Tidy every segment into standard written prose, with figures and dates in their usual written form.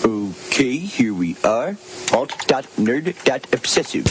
Okay, here we are. Alt.nerd.obsessive.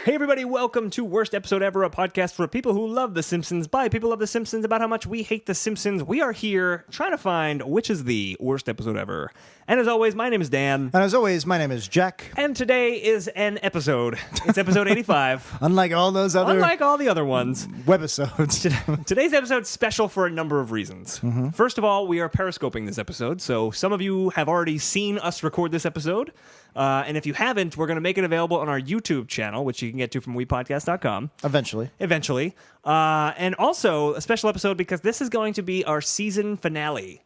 Hey everybody, welcome to Worst Episode Ever, a podcast for people who love The Simpsons, by people who love The Simpsons, about how much we hate The Simpsons. We are here trying to find which is the worst episode ever. And as always, my name is Dan. And as always, my name is Jack. And today is an episode. It's episode 85. Unlike all those other... Unlike all the other ones. Webisodes. Today's episode's special for a number of reasons. Mm-hmm. First of all, we are periscoping this episode, so some of you have already seen us record this episode. And if you haven't, we're going to make it available on our YouTube channel, which you can get to from wepodcast.com. Eventually. And also a special episode because this is going to be our season finale.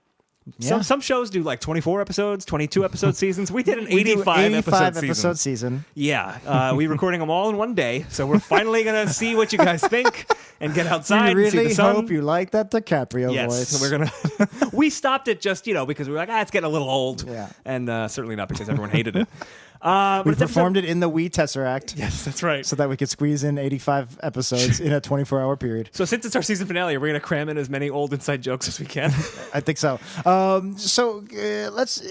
Yeah. Some shows do like 24 episodes, 22 episode seasons. We did an We 85 episode episode season. Yeah. We're recording them all in one day. So we're finally going to see what you guys think and get outside We and see the really sun. hope you like that DiCaprio voice. So we're going to... We stopped it just, because we were like, it's getting a little old. Yeah. And certainly not because everyone hated it. We performed it in the Wii Tesseract. Yes, that's right. So that we could squeeze in 85 episodes in a 24-hour period. So since it's our season finale, we're going to cram in as many old inside jokes as we can. I think so. Let's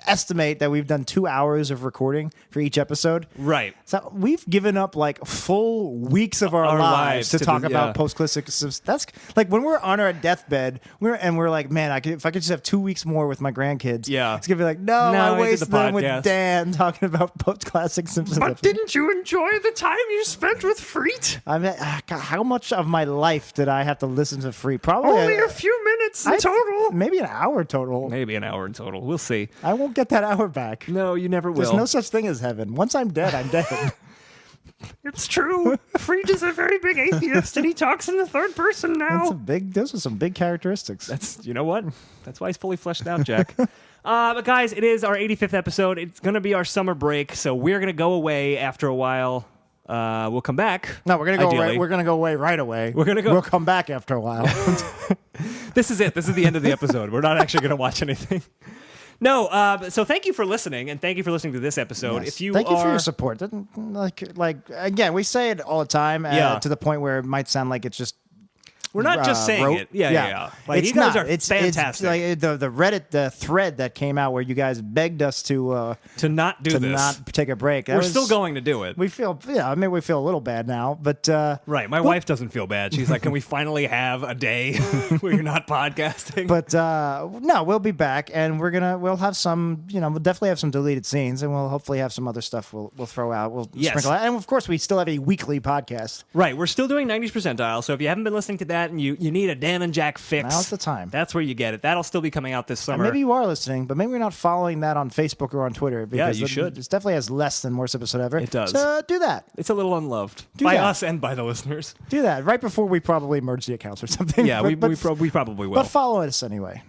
estimate that we've done 2 hours of recording for each episode. Right. So we've given up like full weeks of our lives to talk about post-classic. That's like when we're on our deathbed, we're like, man, if I could just have 2 weeks more with my grandkids. Yeah. It's going to be like, no, I wasted the them with podcast. Dan talking about post-classic Simpsons. But didn't you enjoy the time you spent with Freet? I mean, God, how much of my life did I have to listen to Freet? Probably Only a few minutes in total. Maybe an hour total. Maybe an hour in total. We'll see. I won't get that hour back. No, you never will. There's no such thing as heaven. Once I'm dead, I'm dead. It's true. Freet is a very big atheist, and he talks in the third person now. Those are some big characteristics. You know what? That's why he's fully fleshed out, Jack. But guys, it is our 85th episode. It's going to be our summer break, so we're going to go away after a while. We'll come back. No, we're gonna go away right away. We'll come back after a while. This is it. This is the end of the episode. We're not actually going to watch anything. No, so thank you for listening, and thank you for listening to this episode. Yes. Thank you for your support. Like again, we say it all the time to the point where it might sound like it's just. We're not just saying it. Yeah. Like, you guys are fantastic. It's like the Reddit thread that came out where you guys begged us to not do this, not take a break. We're still going to do it. We feel a little bad now, but right. My wife doesn't feel bad. She's like, "Can we finally have a day where you're not podcasting?" But no, we'll be back, and we'll have some. We'll definitely have some deleted scenes, and we'll hopefully have some other stuff we'll throw out. We'll sprinkle out, and of course, we still have a weekly podcast. Right. We're still doing 90s percentile. So if you haven't been listening to that, and you need a Dan and Jack fix, now's the time. That's where you get it. That'll still be coming out this summer. And maybe you are listening, but maybe you're not following that on Facebook or on Twitter. Because you should. It definitely has less than Worst Episode Ever. It does. So do that. It's a little unloved by us and by the listeners. Do that right before we probably merge the accounts or something. Yeah, we probably will. But follow us anyway.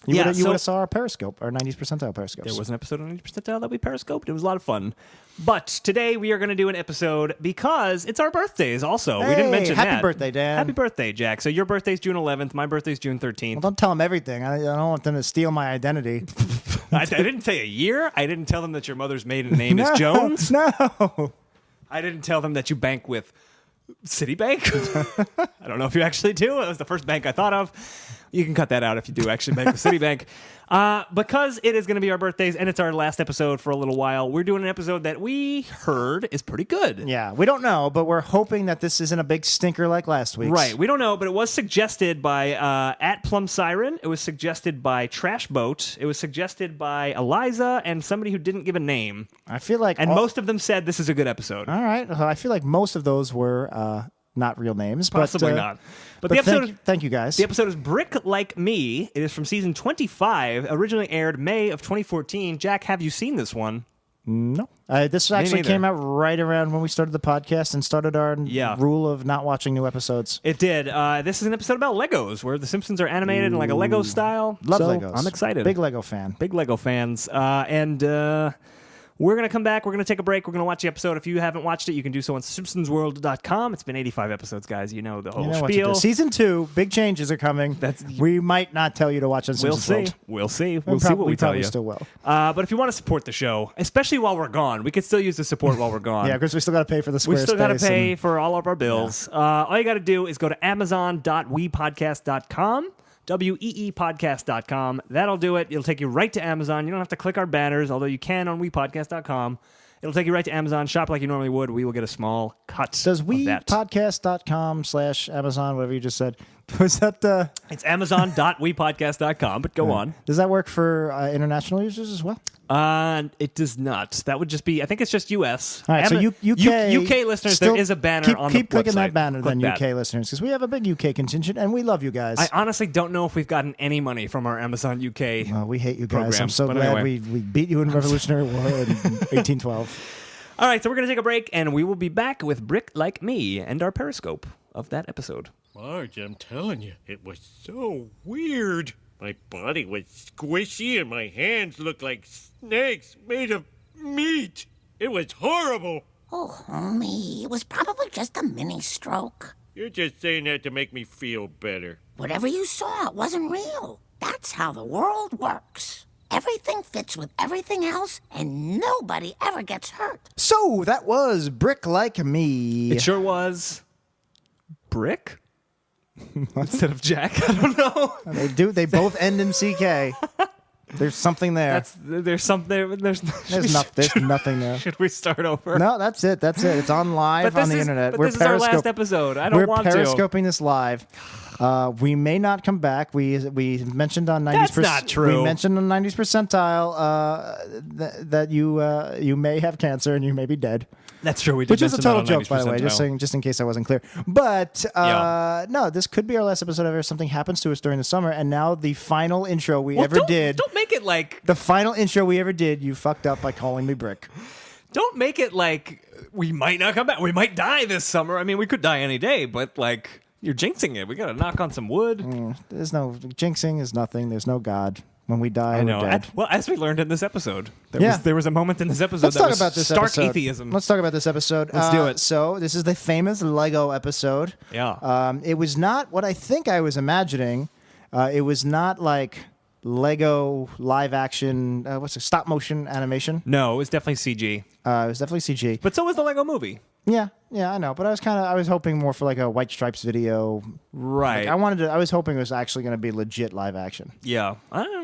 You would have saw our Periscope, our 90s percentile Periscopes. There was an episode of 90s percentile that we Periscoped. It was a lot of fun. But today we are going to do an episode because it's our birthdays also. Hey, we didn't mention that. Happy birthday, Dan. Happy birthday, Jack. So your birthday's June 11th. My birthday's June 13th. Well, don't tell them everything. I don't want them to steal my identity. I didn't say a year. I didn't tell them that your mother's maiden name is Jones. No. I didn't tell them that you bank with Citibank. I don't know if you actually do. It was the first bank I thought of. You can cut that out if you do actually bank with Citibank. Because it is going to be our birthdays and it's our last episode for a little while, we're doing an episode that we heard is pretty good. Yeah, we don't know, but we're hoping that this isn't a big stinker like last week's. Right, we don't know, but it was suggested by @PlumSiren. It was suggested by Trash Boat. It was suggested by Eliza and somebody who didn't give a name. I feel like... And most of them said this is a good episode. All right. I feel like most of those were... not real names. Possibly not. But the episode... Thank you, guys. The episode is Brick Like Me. It is from season 25, originally aired May of 2014. Jack, have you seen this one? No. This actually came out right around when we started the podcast and started our rule of not watching new episodes. It did. This is an episode about Legos, where the Simpsons are animated in like a Lego style. Love Legos. I'm excited. Big Lego fan. Big Lego fans. We're going to come back. We're going to take a break. We're going to watch the episode. If you haven't watched it, you can do so on simpsonsworld.com. It's been 85 episodes, guys. You know the whole spiel. Season 2, big changes are coming. We might not tell you to watch on Simpsons World. We'll see. We'll see what we tell you. Still will. But if you want to support the show, especially while we're gone, we could still use the support while we're gone. Yeah, because we still got to pay for the Squarespace. We still got to pay for all of our bills. Yeah. All you got to do is go to amazon.weepodcast.com. weepodcast.com. That'll do it. It'll take you right to Amazon. You don't have to click our banners, although you can on weepodcast.com. It'll take you right to Amazon. Shop like you normally would. We will get a small cut. Does weepodcast.com/Amazon, whatever you just said, was that It's amazon.weepodcast.com, but go on. Does that work for international users as well? It does not. That would just be, I think it's just US. All right, so UK listeners, there is a banner on the website. Keep clicking that banner then, UK listeners, because we have a big UK contingent, and we love you guys. I honestly don't know if we've gotten any money from our Amazon UK Well, we hate you guys. program, I'm so glad anyway. we beat you in Revolutionary War in 1812. All right, so we're going to take a break, and we will be back with Brick Like Me and our Periscope of that episode. Marge, I'm telling you, it was so weird. My body was squishy and my hands looked like snakes made of meat. It was horrible. Oh, homie, it was probably just a mini stroke. You're just saying that to make me feel better. Whatever you saw, it wasn't real. That's how the world works. Everything fits with everything else, and nobody ever gets hurt. So, that was Brick Like Me. It sure was. Brick? Instead of Jack? I don't know. They do. They both end in CK. There's something there. There's something. There's nothing there. Should we start over? No, that's it. It's on live on the internet. But this is our last episode. I don't want to. We're periscoping this live. We may not come back. We mentioned on 90s. That's not true. We mentioned on 90s percentile that you may have cancer and you may be dead. That's true. Which is a total joke, by the way, just in case I wasn't clear. But no, this could be our last episode ever. Something happens to us during the summer, and now the final intro we ever did. Don't make it like the final intro we ever did. You fucked up by calling me Brick. Don't make it like we might not come back. We might die this summer. I mean, we could die any day, but like you're jinxing it. We got to knock on some wood. There's no jinxing. Is nothing. There's no God. When we die, I know. we're dead. Well, as we learned in this episode, there was a moment in this episode Let's that talk was about this stark episode. atheism. Let's talk about this episode. Let's do it. So this is the famous Lego episode. Yeah. It was not what I think I was imagining. It was not like Lego live action. What's it? Stop motion animation. No, it was definitely CG. It was definitely CG. But so was the Lego movie. Yeah, I know. But I was hoping more for like a White Stripes video. Right. Like I was hoping it was actually going to be legit live action. Yeah. I don't know.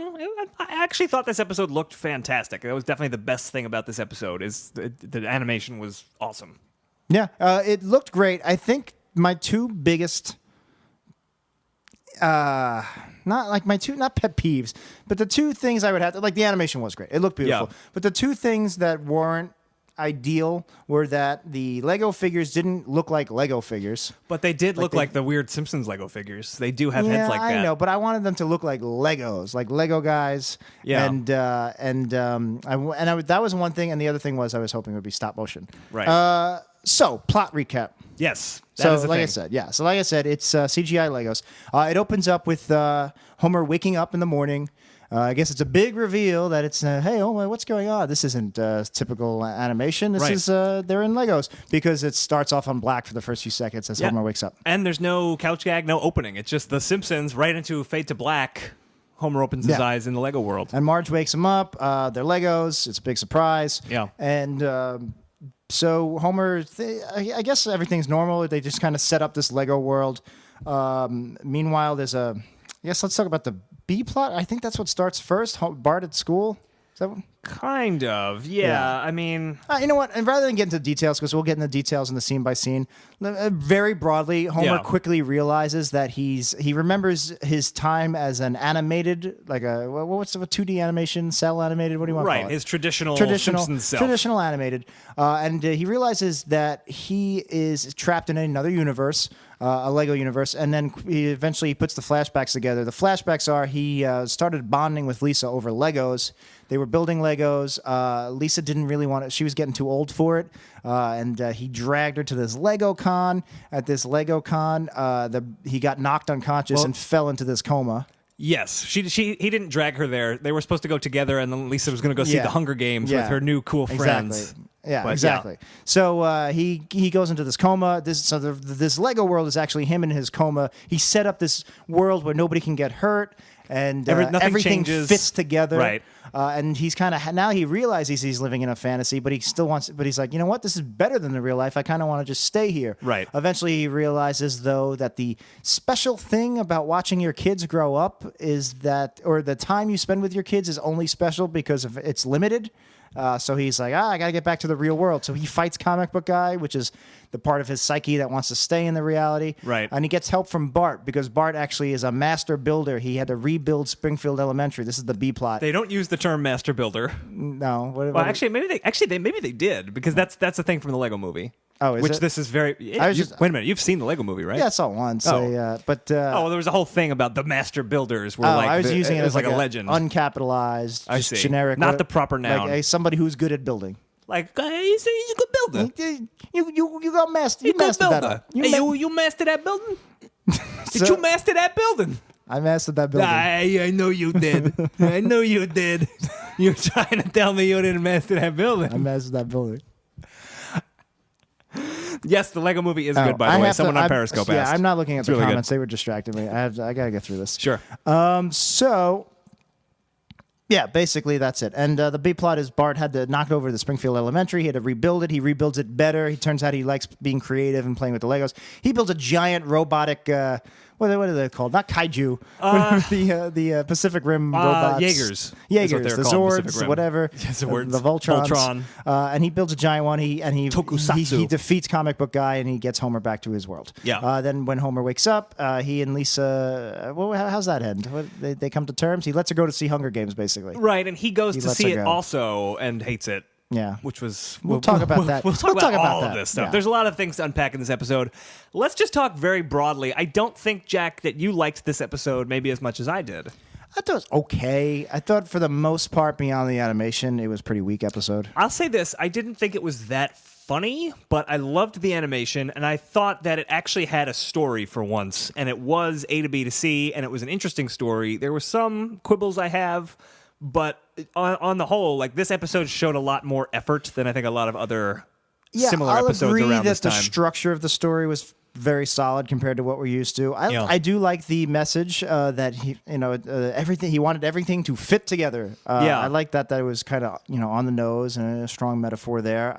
I actually thought this episode looked fantastic. That was definitely the best thing about this episode is the animation was awesome. Yeah, it looked great. I think my two biggest, not pet peeves, but the two things I would have to, like the animation was great. It looked beautiful. Yeah. But the two things that weren't ideal were that the Lego figures didn't look like Lego figures. But they did look like the weird Simpsons Lego figures. They do have heads like that. I know, but I wanted them to look like Legos, like Lego guys. Yeah. That was one thing, and the other thing was I was hoping it would be stop motion. Right. So, plot recap. Yes. So, like I said, it's CGI Legos. It opens up with Homer waking up in the morning. I guess it's a big reveal that it's, hey, Homer, what's going on? This isn't typical animation. This is, they're in Legos. Because it starts off on black for the first few seconds as Homer wakes up. And there's no couch gag, no opening. It's just the Simpsons right into fade to black. Homer opens his eyes in the Lego world. And Marge wakes him up. They're Legos. It's a big surprise. Yeah. And so Homer, I guess everything's normal. They just kind of set up this Lego world. Meanwhile, there's let's talk about the B plot. I think that's what starts first. Bart at school. Is that what? Kind of, yeah. I mean, you know what? And rather than get into details, because we'll get into details in the scene by scene. Very broadly, Homer quickly realizes that he remembers his time as an animated, like what's a 2D animation, cell animated? What do you want to call it? His traditional Simpsons self. Traditional animated, and he realizes that he is trapped in another universe. A Lego universe, and then he eventually puts the flashbacks together. The flashbacks are he started bonding with Lisa over Legos. They were building Legos. Lisa didn't really want it. She was getting too old for it, and he dragged her to this Lego con. At this Lego con, he got knocked unconscious and fell into this coma. Yes, he didn't drag her there. They were supposed to go together, and then Lisa was going to go see Yeah. the Hunger Games Yeah. with her new cool friends. Exactly. Yeah, But, exactly. So he goes into this coma. This Lego world is actually him in his coma. He set up this world where nobody can get hurt, and Nothing everything changes. fits together. Right. And he's kind of now he realizes he's living in a fantasy, but he still wants. But he's like, you know what? This is better than the real life. I kind of want to just stay here. Right. Eventually, he realizes though that the special thing about watching your kids grow up is that, or the time you spend with your kids is only special because of it's limited. So he's like, I got to get back to the real world. So he fights Comic Book Guy, which is the part of his psyche that wants to stay in the reality. Right. And he gets help from Bart because Bart actually is a master builder. He had to rebuild Springfield Elementary. This is the B plot. They don't use the term master builder. No. Well, actually, maybe they did because that's the thing from the Lego Movie. Oh, is which it? this is very. was wait just- a minute, you've seen the Lego Movie, right? Yeah, I saw it once. Oh. But Oh, well, there was a whole thing about the master builders. Were I was using it as like like a legend. uncapitalized, I just see. generic, Not the proper noun. Like somebody who's good at building. Like he's a good builder. You got master. You Good mastered that. builder. Up. You mastered that building? Did So- you master that building? I mastered that building. I know you did. I know you did. You're trying to tell me you didn't master that building. I mastered that building. Yes, the Lego Movie is good, by the way. Someone on Periscope Yeah, asked. I'm not looking at the really good. comments. They were distracting me. I gotta get through this. Sure. So, yeah, basically that's it. And the B plot is Bart had to knock over the Springfield Elementary. He had to rebuild it. He rebuilds it better. He turns out he likes being creative and playing with the Legos. He builds a giant robotic. What are they called? Not kaiju. The Pacific Rim robots. Jaegers. Is what Jaegers. they're The called in Pacific Zords. Rim. Whatever. Zords. The Voltrons. Voltron. And he builds a giant one. He Tokusatsu. he defeats Comic Book Guy and he gets Homer back to his world. Yeah. Then when Homer wakes up, he and Lisa. How's that end? They come to terms. He lets her go to see Hunger Games, basically. Right, and he goes to lets see her it go. also and hates it. Yeah. Which was We'll talk about that. We'll talk about all of that. this stuff. Yeah. There's a lot of things to unpack in this episode. Let's just talk very broadly. I don't think, Jack, that you liked this episode maybe as much as I did. I thought it was okay. I thought for the most part, beyond the animation, it was a pretty weak episode. I'll say this. I didn't think it was that funny, but I loved the animation, and I thought that it actually had a story for once, and it was A to B to C, and it was an interesting story. There were some quibbles I have, but on the whole, like, this episode showed a lot more effort than I think a lot of other similar I'll episodes agree around that this the time. structure of the story was very solid compared to what we're used to. Yeah. I do like the message that everything he wanted everything to fit together. Yeah. I like that it was kind of on the nose and a strong metaphor there.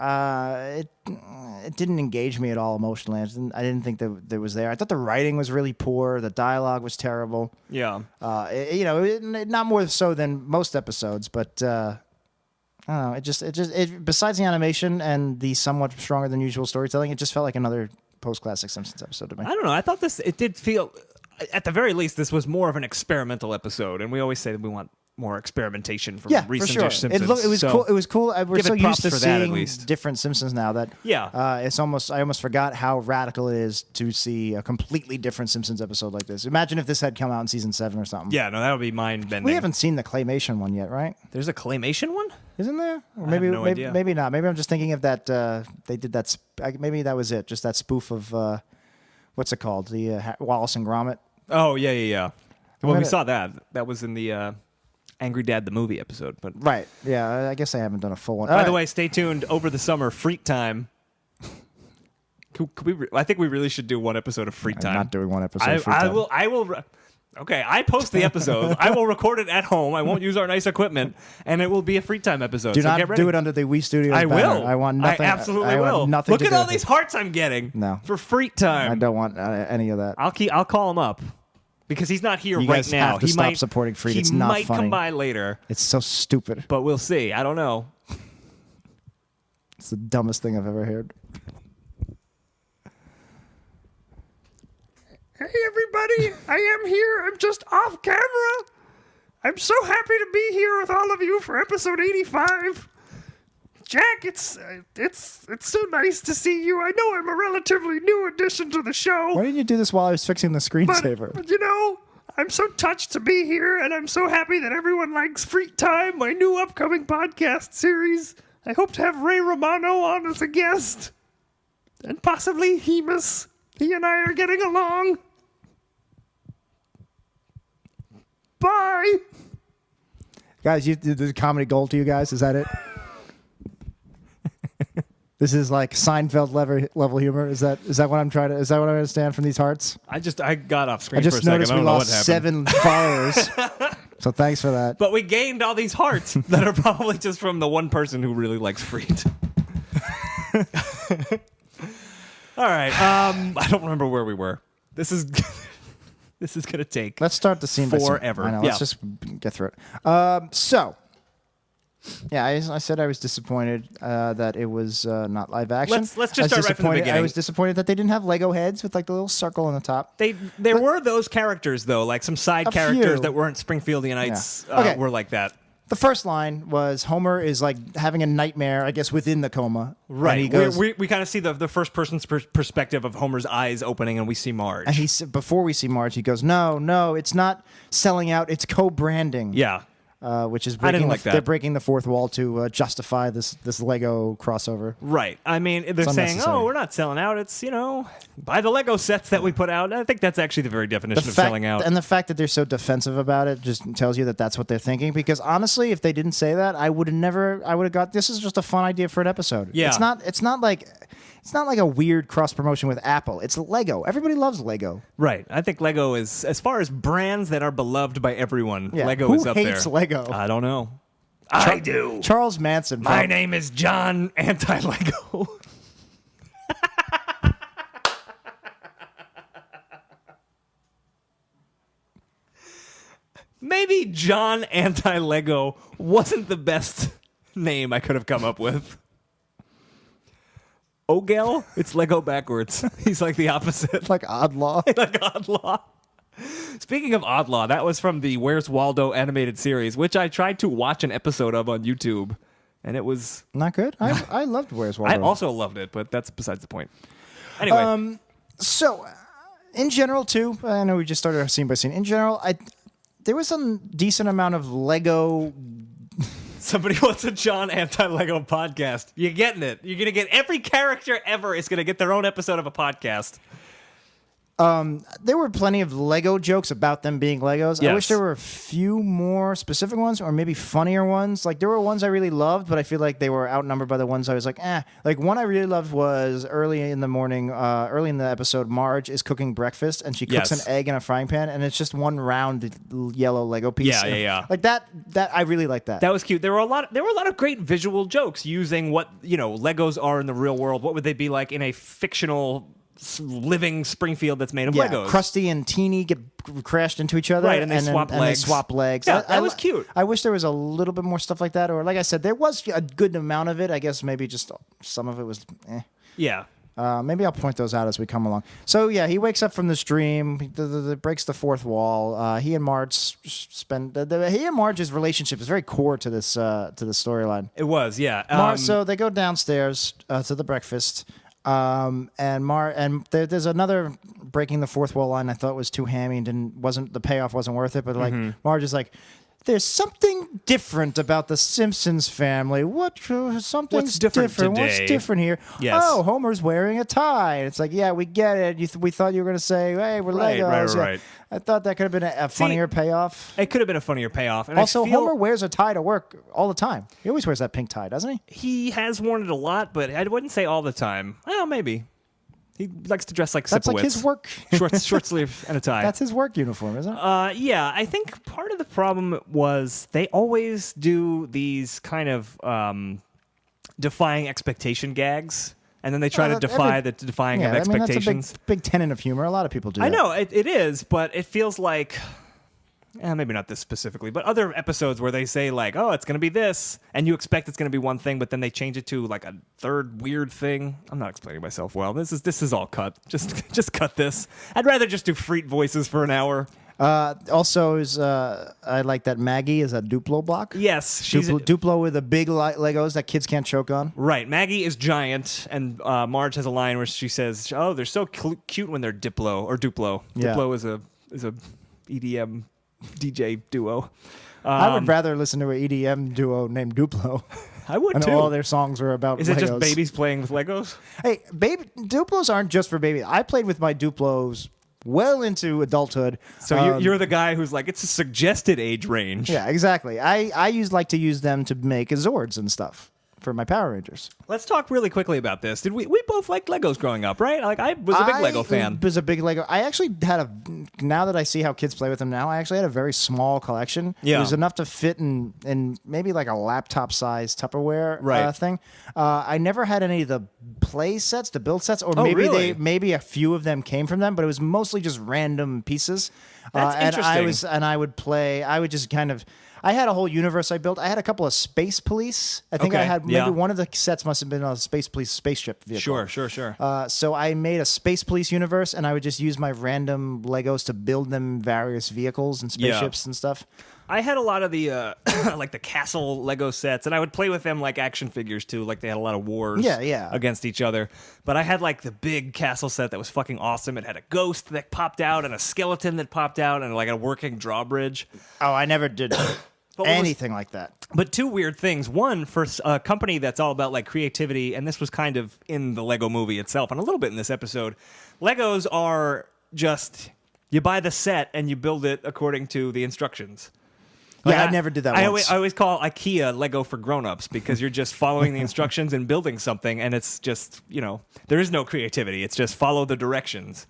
It didn't engage me at all emotionally. I didn't think that it was there. I thought the writing was really poor. The dialogue was terrible. Yeah. Not more so than most episodes, but I don't know. It just besides the animation and the somewhat stronger than usual storytelling, it just felt like another post-classic Simpsons episode to me. I don't know. I thought it did feel, at the very least, this was more of an experimental episode, and we always say that we want more experimentation from Yeah, for recent sure. Simpsons. It was So- cool. It was cool. We're give it so props used to for that, at seeing least. different Simpsons now that Yeah. I almost forgot how radical it is to see a completely different Simpsons episode like this. Imagine if this had come out in season 7 or something. Yeah, no, that would be mind-bending. We haven't seen the claymation one yet, right? There's a claymation one? Isn't there? Or have maybe no idea. maybe not. Maybe I'm just thinking of that. They did that. Maybe that was it. Just that spoof of what's it called? The Wallace and Gromit. Oh, yeah. Well, we minute. saw that. That was in the Angry Dad the Movie episode. But Right. Yeah. I guess I haven't done a full one. by the way, stay tuned over the summer. Freet time. Could we? I think we really should do one episode of Freet I'm time. not doing one episode. of Free I Time. will. Okay, I post the episodes. I will record it at home. I won't use our nice equipment, and it will be a Free time episode. Do so not get ready. do it under the Wii Studios I banner. will. I want nothing. I absolutely I want will. Nothing Look to at do all with these it. hearts I'm getting. No. For Freet time. I don't want any of that. I'll call him up because he's not here You right guys now. have to he stop might supporting Freet. He It's not might funny. come by later, It's so stupid. but we'll see. I don't know. It's the dumbest thing I've ever heard. Hey everybody, I am here. I'm just off camera. I'm so happy to be here with all of you for episode 85. Jack, it's so nice to see you. I know I'm a relatively new addition to the show, Why didn't you do this while I was fixing the screensaver? but I'm so touched to be here, and I'm so happy that everyone likes Freet Time, my new upcoming podcast series. I hope to have Ray Romano on as a guest, and possibly Hemus. He and I are getting along. Bye. Guys, the comedy gold to you guys. Is that it? This is like Seinfeld level humor. Is that what I'm trying to? Is that what I understand from these hearts? I got off screen I just for a second. noticed I we don't know what lost happened. 7 followers. So thanks for that. But we gained all these hearts that are probably just from the one person who really likes Freet. All right. I don't remember where we were. This is gonna take. Let's start the scene by scene. Forever. I know. Yeah. Let's just get through it. So, yeah, I said I was disappointed that it was not live action. Let's just start right from the beginning. I was disappointed that they didn't have Lego heads with like the little circle on the top. There were those characters though, like some side characters few. that weren't Springfieldianites. Yeah. Okay. Were like that. The first line was Homer is like having a nightmare, I guess, within the coma. Right. And he goes, we kind of see the first person's perspective of Homer's eyes opening, and we see Marge. and before we see Marge, he goes, no, it's not selling out, it's co-branding. Yeah. Which is I didn't breaking like that. they're breaking the fourth wall to justify this Lego crossover. Right. I mean, they're saying, unnecessary. "Oh, we're not selling out. It's buy the Lego sets that we put out." I think that's actually the very definition of selling out. And the fact that they're so defensive about it just tells you that that's what they're thinking. Because honestly, if they didn't say that, I would have got. This is just a fun idea for an episode. Yeah. It's not like a weird cross promotion with Apple. It's Lego. Everybody loves Lego. Right. I think Lego is, as far as brands that are beloved by everyone, Yeah. Lego Who is up there. hates Lego? I don't know. I do. Charles Manson. My name is John Anti-Lego. Maybe John Anti-Lego wasn't the best name I could have come up with. Ogel? It's Lego backwards. He's like the opposite. like Oddlaw. Like Oddlaw. Speaking of Oddlaw, that was from the Where's Waldo animated series, which I tried to watch an episode of on YouTube, and it was... Not good. I loved Where's Waldo. I also loved it, but that's besides the point. Anyway. So, in general, too, I know we just started our scene by scene. In general, there was some decent amount of Lego. Somebody wants a John Anti-Lego podcast. You're getting it. You're going to get every character ever is going to get their own episode of a podcast. There were plenty of Lego jokes about them being Legos. I Yes. wish there were a few more specific ones, or maybe funnier ones. Like there were ones I really loved, but I feel like they were outnumbered by the ones I was like, eh. Like one I really loved was early in the morning, early in the episode, Marge is cooking breakfast and she cooks Yes. an egg in a frying pan, and it's just one round yellow Lego piece. Yeah. Like that I really like that. That was cute. There were a lot of great visual jokes using what, Legos are in the real world. What would they be like in a fictional living Springfield that's made of Legos? Krusty and Teeny get crashed into each other, Right, and they swap legs. They swap legs. Yeah, that was cute. I wish there was a little bit more stuff like that, or like I said, there was a good amount of it. I guess maybe just some of it was. Yeah. Maybe I'll point those out as we come along. So yeah, he wakes up from this dream, breaks the fourth wall. He and Marge's relationship is very core to this storyline. It was, yeah. So they go downstairs to the breakfast. And there's another breaking the fourth wall line I thought was too hammy and the payoff wasn't worth it. But like Marge is like, there's something different about the Simpsons family. Something's What's different different? today? What's different here? Yes. Oh, Homer's wearing a tie. It's like, yeah, we get it. We thought you were going to say, hey, we're Right, Legos. right. I thought that could have been a funnier payoff. It could have been a funnier payoff. And Also, I feel Homer wears a tie to work all the time. He always wears that pink tie, doesn't he? he has worn it a lot, but I wouldn't say all the time. Well, maybe. He likes to dress like That's like Sipowicz. his work. Short sleeve and a tie. That's his work uniform, isn't it? Yeah, I think part of the problem was they always do these kind of defying expectation gags, and then they try to defy the defying of expectations. That's a big tenet of humor. A lot of people do I that. know, it is, but it feels like... maybe not this specifically, but other episodes where they say like, oh, it's going to be this, and you expect it's going to be one thing, but then they change it to like a third weird thing. I'm not explaining myself well. This is all cut. Just cut this. I'd rather just do Freet voices for an hour. Also, I like that Maggie is a Duplo block. Yes, she's Duplo with the big Legos that kids can't choke on. right. Maggie is giant, and Marge has a line where she says, "Oh, they're so cute when they're Diplo or Duplo." Yeah. Diplo is a EDM DJ duo. I would rather listen to an EDM duo named Duplo. I would and too. all their songs were about Is Legos. it just babies playing with Legos? Hey, Duplos aren't just for babies. I played with my Duplos well into adulthood. So you're the guy who's like, it's a suggested age range. Yeah, exactly. I like to use them to make Zords and stuff for my Power Rangers. Let's talk really quickly about this. Did we both liked Legos growing up, right? Like I was a big Lego fan. I was a big Lego. I actually had now that I see how kids play with them now, I actually had a very small collection. Yeah. It was enough to fit in maybe like a laptop size Tupperware thing. I never had any of the play sets, the build sets, or maybe a few of them came from them, but it was mostly just random pieces. That's interesting. I would just kind of. I had a whole universe I built. I had a couple of Space Police. I think I had maybe one of the sets must have been a Space Police spaceship vehicle. Sure. So I made a Space Police universe, and I would just use my random Legos to build them various vehicles and spaceships and stuff. I had a lot of the like the castle Lego sets, and I would play with them like action figures too. Like they had a lot of wars against each other. But I had like the big castle set that was fucking awesome. It had a ghost that popped out and a skeleton that popped out and like a working drawbridge. Oh, I never did anything like that. But two weird things. One, for a company that's all about like creativity, and this was kind of in the Lego movie itself and a little bit in this episode, Legos are just, you buy the set and you build it according to the instructions. Like I never did that once. I always call IKEA Lego for grown-ups because you're just following the instructions and building something, and it's just, there is no creativity. It's just follow the directions.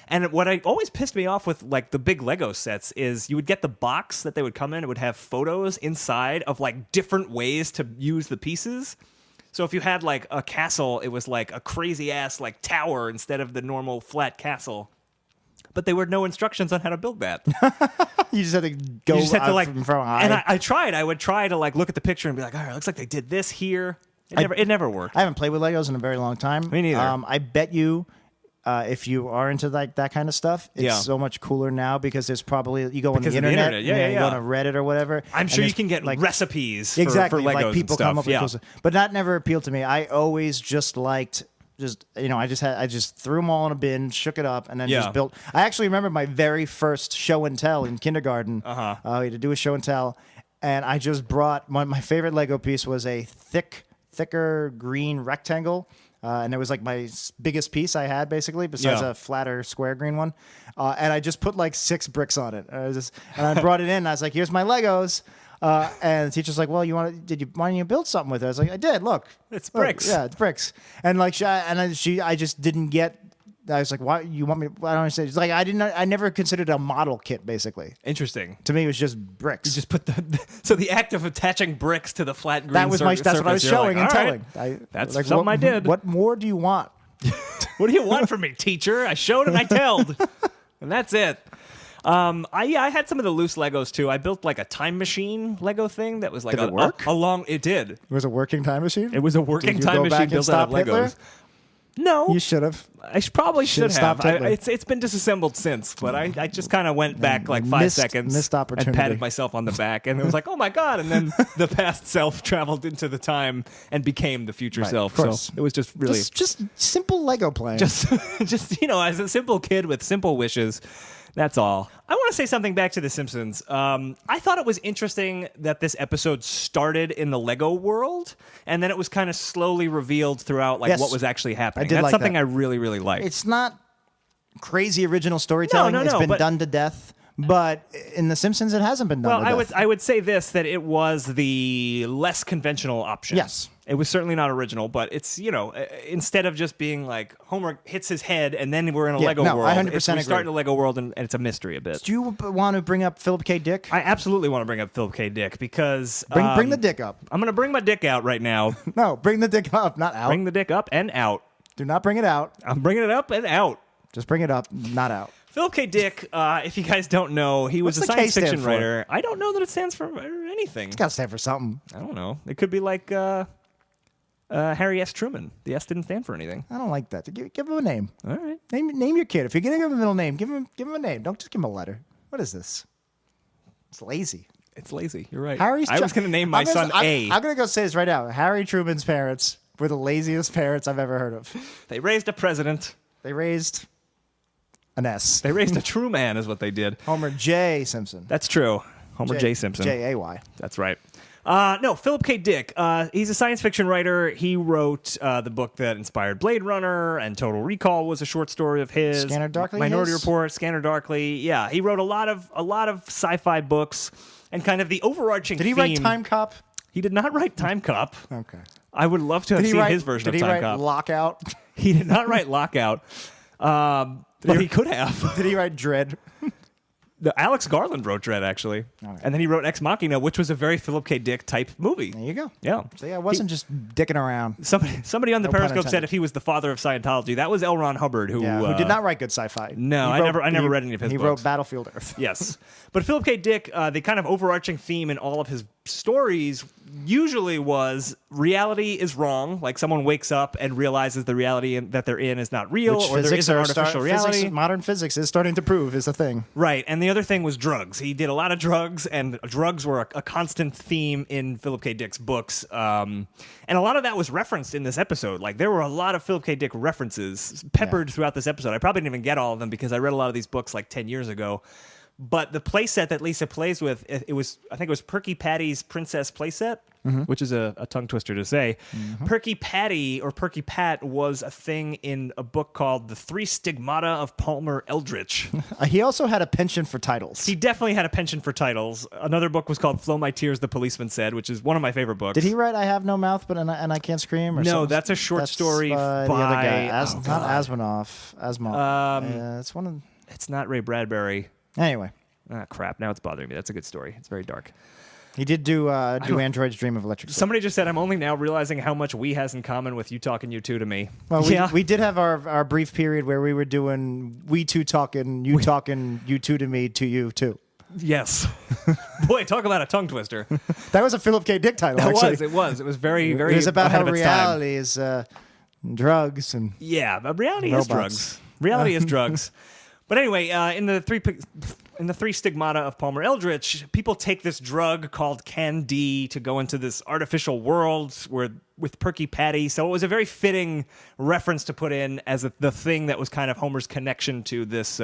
And what always pissed me off with like the big Lego sets is you would get the box that they would come in. It would have photos inside of like different ways to use the pieces. So if you had like a castle, it was like a crazy ass like tower instead of the normal flat castle. But there were no instructions on how to build that. You just had to go from high. And I tried. I would try to like look at the picture and be like, all right, looks like they did this here. It never worked. I haven't played with Legos in a very long time. Me neither. I bet you, if you are into like that kind of stuff, it's so much cooler now because there's probably you go on the internet, you go on Reddit or whatever. I'm sure you can get like recipes for Legos like people and stuff. Come up with cool stuff. But that never appealed to me. I always just liked. I just threw them all in a bin, shook it up, and then just built. I actually remember my very first show and tell in kindergarten. We had to do a show and tell, and I just brought my favorite Lego piece was a thicker green rectangle. And it was like my biggest piece I had, basically, besides a flatter square green one. And I just put like 6 bricks on it. And I brought it in, and I was like, here's my Legos. And the teacher's like, well, why don't you build something with it? I was like, I did, look. It's bricks. Yeah, it's bricks. And like, I just didn't get, I was like, why you want me, I don't understand. It's like, I never considered it a model kit, basically. Interesting. To me, it was just bricks. You just put so the act of attaching bricks to the flat green that's what I was showing and telling. That's like, something I did. What more do you want? What do you want from me, teacher? I showed and I told. And that's it. I had some of the loose Legos too. I built like a time machine Lego thing that was like did it work? It did. It was a working time machine? It was a working time machine built out of Legos. Hitler? No. You should have. I probably should have. stopped Hitler. It's been disassembled since, but I just kind of went back like 5 seconds missed opportunity. and patted myself on the back, and it was like, oh my God, and then the past self traveled into the time and became the future self. Of course. So it was just really just simple Lego playing. just as a simple kid with simple wishes. That's all. I want to say something back to The Simpsons. I thought it was interesting that this episode started in the Lego world, and then it was kind of slowly revealed throughout what was actually happening. That's something I really, really like. It's not crazy original storytelling. No, it's been done to death. But in The Simpsons, it hasn't been done to death. I would say this, that it was the less conventional option. Yes. It was certainly not original, but it's, instead of just being like Homer hits his head and then we're in a Lego world. I 100% agree. We start in a Lego world and it's a mystery a bit. Do you want to bring up Philip K. Dick? I absolutely want to bring up Philip K. Dick because... Bring the dick up. I'm going to bring my dick out right now. No, bring the dick up, not out. Bring the dick up and out. Do not bring it out. I'm bringing it up and out. Just bring it up, not out. Philip K. Dick, if you guys don't know, he was a science fiction writer. I don't know that it stands for anything. It's got to stand for something. I don't know. It could be like Harry S. Truman. The S didn't stand for anything. I don't like that. Give him a name. All right. Name your kid. If you're going to give him a middle name, give him a name. Don't just give him a letter. What is this? It's lazy. It's lazy. You're right. I was going to name my son A. I'm going to go say this right now. Harry Truman's parents were the laziest parents I've ever heard of. They raised a president. They raised an S. They raised a true man is what they did. Homer J. Simpson. That's true. Homer J. Simpson. J-A-Y. That's right. No, Philip K. Dick. He's a science fiction writer. He wrote the book that inspired Blade Runner, and Total Recall was a short story of his. Scanner Darkly. Minority Report, Scanner Darkly. Yeah, he wrote a lot of sci-fi books, and kind of the overarching. Did he write Time Cop? He did not write Time Cop. Okay. I would love to have seen his version of Time Did he write Cop. Lockout? He did not write Lockout, but he could have. Did he write Dread? Alex Garland wrote Dredd, actually. Right. And then he wrote Ex Machina, which was a very Philip K. Dick type movie. There you go. Yeah. So yeah, it wasn't just dicking around. Somebody on the No pun Periscope said intended. if he was the father of Scientology, that was L. Ron Hubbard, who Who did not write good sci-fi. No, I never read any of his He books. wrote Battlefield Earth. Yes. But Philip K. Dick, the kind of overarching theme in all of his stories usually was reality is wrong. Like someone wakes up and realizes the reality that they're in is not real, Which or there is an artificial reality. Modern physics is starting to prove is a thing. Right, and the other thing was drugs. He did a lot of drugs, and drugs were a constant theme in Philip K. Dick's books. And a lot of that was referenced in this episode. Like, there were a lot of Philip K. Dick references peppered throughout this episode. I probably didn't even get all of them because I read a lot of these books like 10 years ago. But the playset that Lisa plays with, I think it was Perky Patty's Princess playset, which is a tongue twister to say. Perky Patty, or Perky Pat, was a thing in a book called The Three Stigmata of Palmer Eldritch. He also had a penchant for titles. He definitely had a penchant for titles. Another book was called Flow My Tears, the Policeman Said, which is one of my favorite books. Did he write I Have No Mouth but and I Can't Scream? Or No, something? that's a short story the other by- guy. oh, Not God. Asimov. It's one of. It's not Ray Bradbury. Anyway, Ah, crap. Now it's bothering me. That's a good story. It's very dark. he did do Android's Dream of Electric Slip. Somebody just said, I'm only now realizing how much we has in common with you talking you two to me. Well, yeah. we did have our brief period where we were doing we two talking, you talking, you two to me, to you too. Yes. Boy, talk about a tongue twister. That was a Philip K. Dick title. Actually. It was very, very It was about ahead how of its time. reality is drugs and Yeah, but reality robots. is drugs. Reality is drugs. But anyway, in the three stigmata of Palmer Eldritch, people take this drug called Can-D to go into this artificial world with Perky Patty. So it was a very fitting reference to put in as the thing that was kind of Homer's connection to this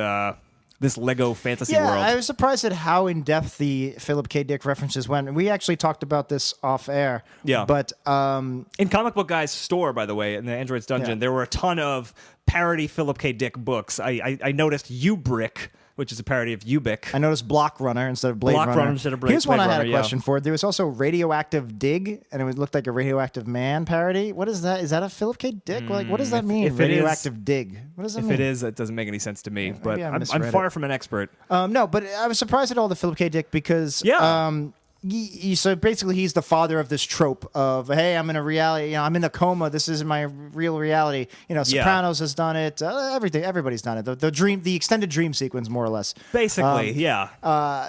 this Lego fantasy world. I was surprised at how in depth the Philip K. Dick references went. We actually talked about this off air. Yeah. But In Comic Book Guy's store, by the way, in the Android's Dungeon, there were a ton of parody Philip K. Dick books. I noticed U-Brick, which is a parody of Ubik. I noticed Block Runner instead of Blade Block Runner. Runner instead of Blade Here's one I had Runner, a question for. There was also Radioactive Dig, and it looked like a Radioactive Man parody. What is that? Is that a Philip K. Dick? Like, what does that mean? if it is- Radioactive Dig. What does that mean? If it is, it doesn't make any sense to me. But maybe I I'm misread far it. from an expert. No, but I was surprised at all the Philip K. Dick because Yeah. so basically he's the father of this trope of, hey, I'm in a reality, I'm in a coma, this is my real reality. Sopranos has done it, everybody's done it. The extended dream sequence, more or less. Basically, yeah.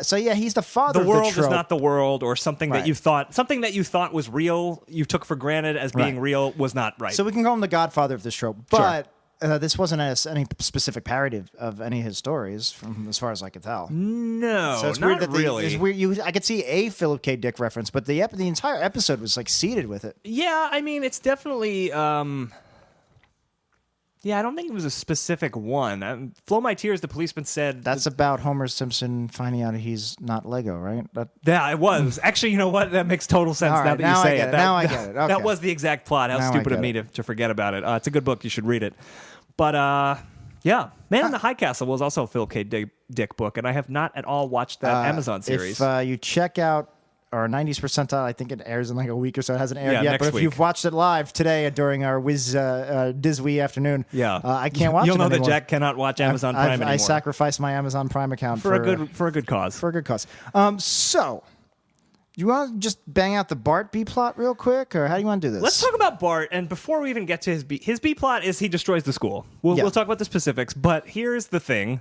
So yeah, he's the father The of world the trope. is not the world, or something Right. that you thought was real, you took for granted as being Right. real, was not right. So we can call him the godfather of this trope. But this wasn't any specific parody of any of his stories, from as far as I could tell. no, So it's not weird that really. it's weird. I could see a Philip K. Dick reference, but the entire episode was like seeded with it. Yeah, I mean, it's definitely. Yeah, I don't think it was a specific one. Flow My Tears, the policeman said. That's about Homer Simpson finding out he's not Lego, right? Yeah, it was. Actually, you know what? That makes total sense All now right, that now you I say get it. it. Now I get it. That Okay. was the exact plot. How Now I stupid of get me it. to forget about it. It's a good book. You should read it. But yeah, Man in the High Castle was also a Phil K. Dick book, and I have not at all watched that Amazon series. If you check out our 90s percentile, I think it airs in like a week or so. It hasn't aired Yeah, yet. next But if week. you've watched it live today during our Disney afternoon, I can't watch You'll it know that anymore. Jack cannot watch Amazon Prime anymore. I sacrificed my Amazon Prime account for a good cause. for a good cause. So, you want to just bang out the Bart B plot real quick, or how do you want to do this? Let's talk about Bart, and before we even get to his B plot is he destroys the school. We'll talk about the specifics, but here's the thing.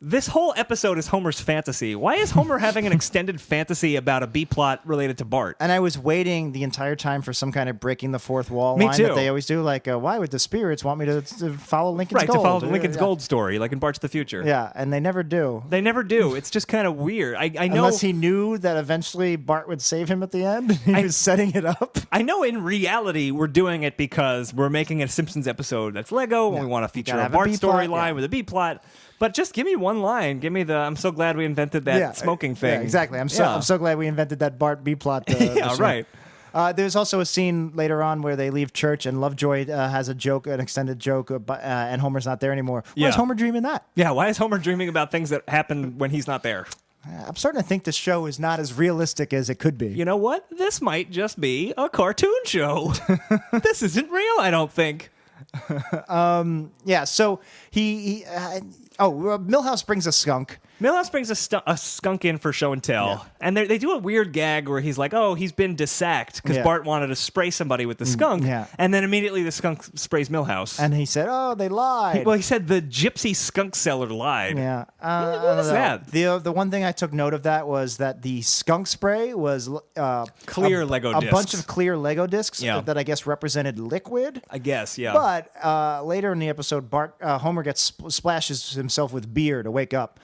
This whole episode is Homer's fantasy. Why is Homer having an extended fantasy about a B plot related to Bart? And I was waiting the entire time for some kind of breaking the fourth wall Me line too. that they always do. Like, why would the spirits want me to follow Lincoln's Right, Gold? to follow the Lincoln's Yeah. Gold story, like in Bart's the Future. Yeah, and they never do. They never do. It's just kind of weird. I know. Unless he knew that eventually Bart would save him at the end. He was setting it up. I know in reality we're doing it because we're making a Simpsons episode that's Lego and we want to feature Gotta a have a Bart B-plot, storyline yeah. with a B plot. But just give me one line. Give me the I'm so glad we invented that smoking thing. Yeah, exactly. I'm so glad we invented that Bart B plot. Yeah, right. There's also a scene later on where they leave church and Lovejoy has a joke, an extended joke, and Homer's not there anymore. Why is Homer dreaming that? Yeah, why is Homer dreaming about things that happen when he's not there? I'm starting to think this show is not as realistic as it could be. You know what? This might just be a cartoon show. This isn't real, I don't think. Yeah, so Milhouse brings a skunk. Milhouse brings a skunk in for show and tell, and they do a weird gag where he's like, "Oh, he's been desacked," because Bart wanted to spray somebody with the skunk, and then immediately the skunk sprays Milhouse. And he said, "Oh, they lied." He said the gypsy skunk seller lied. Yeah, what was that? The one thing I took note of that was that the skunk spray was clear Lego discs. A bunch of clear Lego discs Yeah. that I guess represented liquid. I guess, yeah. But later in the episode, Homer splashes himself with beer to wake up.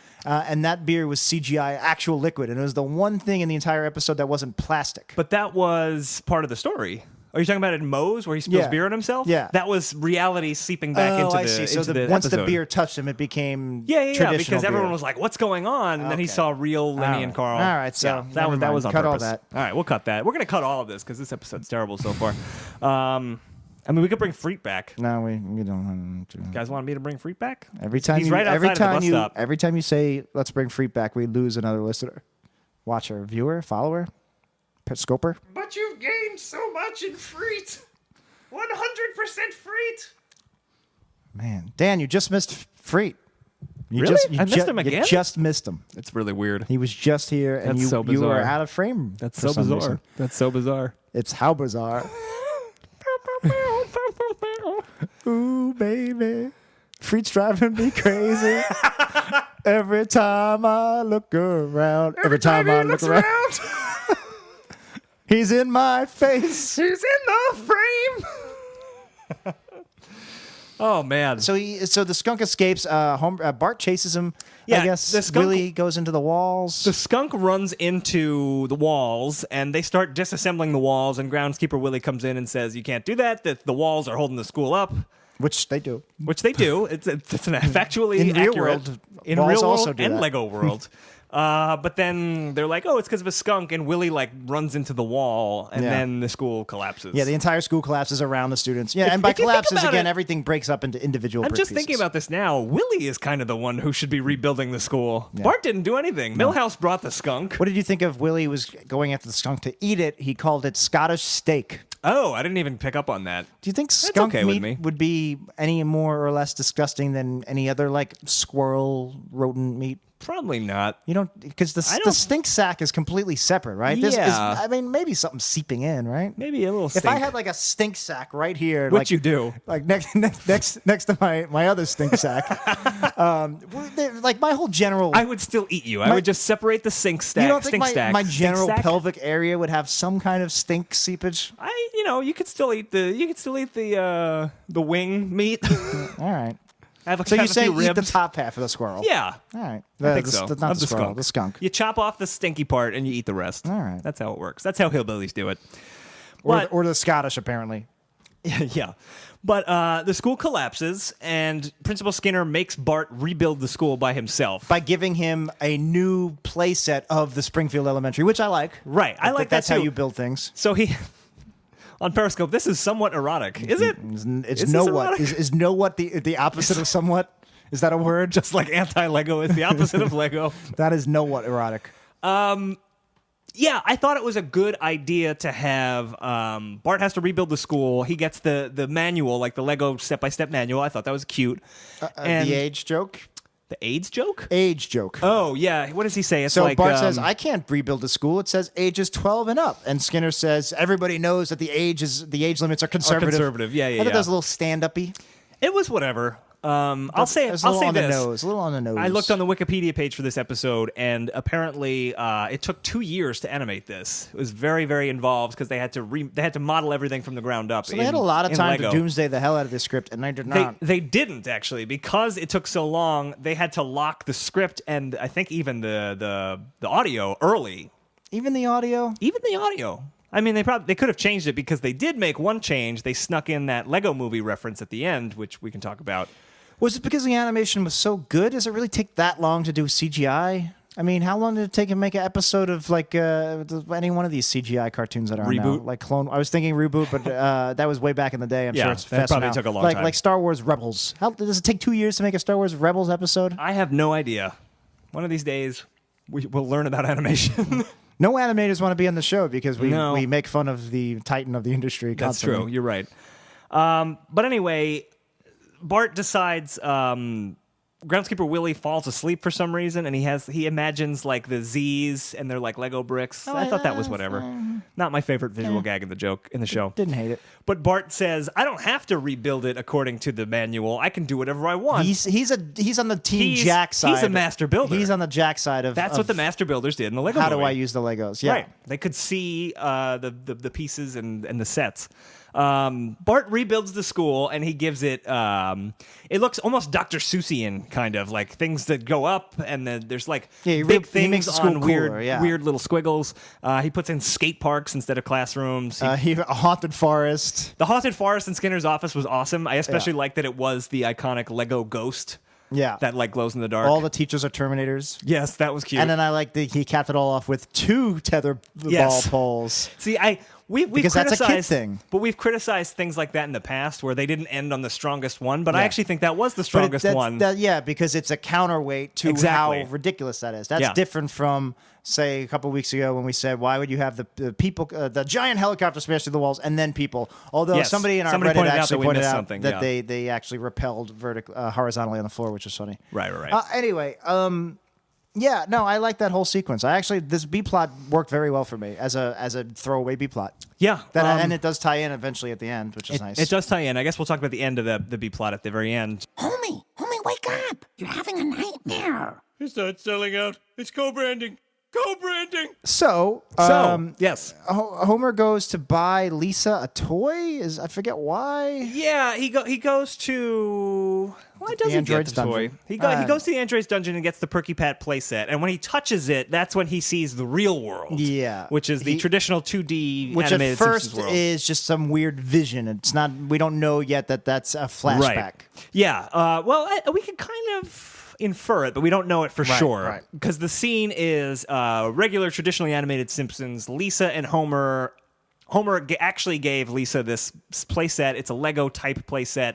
And that beer was CGI actual liquid. And it was the one thing in the entire episode that wasn't plastic. But that was part of the story. Are you talking about in Moe's where he spills beer on himself? Yeah. That was reality seeping back into I see. So once the beer touched him, it became traditional because everyone was like, what's going on? And then he saw real Lenny and Carl. All right, so that was on cut purpose. all that. All right, we'll cut that. We're going to cut all of this because this episode's terrible so far. I mean, we could bring Freet back. No, we don't want to. You guys want me to bring Freet back? Every time He's you, right outside of the bus stop. Every time you say let's bring Freet back, we lose another listener, watcher, viewer, follower, scoper. But you've gained so much in Freet. 100% Freet. Man, Dan, you just missed Freet. Really? I missed him again? You just missed him. It's really weird. He was just here, and That's so you bizarre. were out of frame. That's for so some bizarre. reason. That's so bizarre. It's how bizarre. Ooh, baby. Freet's driving me crazy. Every time I look around. Every time I look around. He's in my face. He's in the frame. Oh man! So the skunk escapes. Bart chases him. Yeah, I guess the skunk- Willie goes into the walls. The skunk runs into the walls, and they start disassembling the walls. And groundskeeper Willie comes in and says, "You can't do that. That the walls are holding the school up." Which they do. Which they do. It's an factually In real accurate world, in walls real world also do and that. Lego world. But then they're like, "Oh, it's because of a skunk," and Willie runs into the wall, and then the school collapses. Yeah, the entire school collapses around the students. Yeah, and by if you think collapses about again, it- everything breaks up into individual. I'm brick just thinking pieces. about this now. Willie is kind of the one who should be rebuilding the school. Bart didn't do anything. Milhouse brought the skunk. What did you think of Willie was going after the skunk to eat it? He called it Scottish steak. Oh, I didn't even pick up on that. Do you think skunk okay with meat me. would be any more or less disgusting than any other squirrel, rodent meat? Probably not. You don't, because the stink sack is completely separate, right? This is, Yeah. I mean, maybe something seeping in, right? Maybe a little If I stink. had a stink sack right here, Which you do. next to my other stink sack, my whole general. I would still eat you. I would just separate the stink stack. You don't think my stink general stack? pelvic area would have some kind of stink seepage? You could still eat the wing meat. All right. Have a, So have you a say few eat ribs. the top half of the squirrel? Yeah. All right. I think so. Not Of the squirrel, the skunk. You chop off the stinky part and you eat the rest. All right. That's how it works. That's how hillbillies do it. Or the Scottish, apparently. Yeah. But the school collapses, and Principal Skinner makes Bart rebuild the school by himself. By giving him a new play set of the Springfield Elementary, which I like. Right. I like that That's how too. you build things. So he... On Periscope, this is somewhat erotic. Is it? It's Is this know what. erotic? Is know what the opposite of somewhat? Is that a word? Just like anti-Lego is the opposite of Lego. That is know what erotic. Yeah, I thought it was a good idea to have Bart has to rebuild the school. He gets the manual, like the Lego step-by-step manual. I thought that was cute. And The age joke? the AIDS joke? Age joke. Oh, yeah. What does he say? It's So like, Bart says, I can't rebuild a school. It says ages 12 and up. And Skinner says, everybody knows that the age limits are conservative. conservative. Yeah, I thought yeah. that was a little stand-up-y. It was whatever. I'll say It was I'll a little say on this. the nose. A little on the nose. I looked on the Wikipedia page for this episode, and apparently it took 2 years to animate this. It was very, very involved because they had to model everything from the ground up. So they had a lot of time to Lego. doomsday the hell out of this script, and they did not. They didn't actually, because it took so long. They had to lock the script and I think even the audio early. Even the audio? Even the audio. I mean, they could have changed it because they did make one change. They snuck in that Lego Movie reference at the end, which we can talk about. Was it because the animation was so good? Does it really take that long to do CGI? I mean, how long did it take to make an episode of like any one of these CGI cartoons that are now? Reboot? Like Clone. I was thinking Reboot, but that was way back in the day. I'm Yeah, sure it's that faster probably now. took a long like, time. Like Star Wars Rebels. How does it take 2 years to make a Star Wars Rebels episode? I have no idea. One of these days, we'll learn about animation. No animators want to be on the show because No. we make fun of the titan of the industry That's constantly. true. You're right. But anyway, Bart decides groundskeeper Willie falls asleep for some reason, and he imagines like the Z's and they're like Lego bricks. I thought that was whatever. Not my favorite visual gag in the show. Didn't hate it. But Bart says, "I don't have to rebuild it according to the manual. I can do whatever I want." He's on the Team He's- Jack side. he's a master builder. He's on the Jack side of That's of what the master builders did in the Lego how movie. do I use the Legos? Yeah. Right. They could see the pieces and the sets. Bart rebuilds the school and he gives it. It looks almost Dr. Seussian kind of like things that go up and then there's like Yeah, he big he makes things the school on cooler, yeah. weird little squiggles. He puts in skate parks instead of classrooms. A haunted forest. The haunted forest in Skinner's office was awesome. I especially Yeah. liked that it was the iconic Lego ghost. Yeah. That like glows in the dark. All the teachers are Terminators. Yes, that was cute. And then I like that he capped it all off with 2 tether Yes. ball poles. See, we've Because that's a kid criticized thing. but we've criticized things like that in the past where they didn't end on the strongest one. But I Yeah. actually think that was the But strongest that's- one. yeah, because it's a counterweight to Exactly. how ridiculous that is. That's Yeah. different from, say, a couple weeks ago when we said, why would you have the people, the giant helicopter smash through the walls and then people? Although Yes. somebody in our Somebody Reddit pointed out that actually we pointed missed out something, that yeah. they actually repelled horizontally on the floor, which was funny. Right. Anyway, yeah, no, I like that whole sequence. This B plot worked very well for me as a throwaway B plot. Yeah, And it does tie in eventually at the end, which is nice. It does tie in. I guess we'll talk about the end of the B plot at the very end. Homie, wake up! You're having a nightmare. It's not selling out. It's co-branding. Co-branding. So, yes. Homer goes to buy Lisa a toy. I forget why. Yeah, he goes to. Why does he get Android's the toy? dungeon. He goes to the Android's dungeon and gets the Perky Pat playset. And when he touches it, that's when he sees the real world. Yeah. Which is the traditional 2D Which animated at first Simpsons world. is just some weird vision. It's not. We don't know yet that that's a flashback. Right. Yeah. We can kind of infer it, but we don't know it for sure. right. Because the scene is regular, traditionally animated Simpsons. Lisa and Homer. Homer actually gave Lisa this playset. It's a Lego type playset.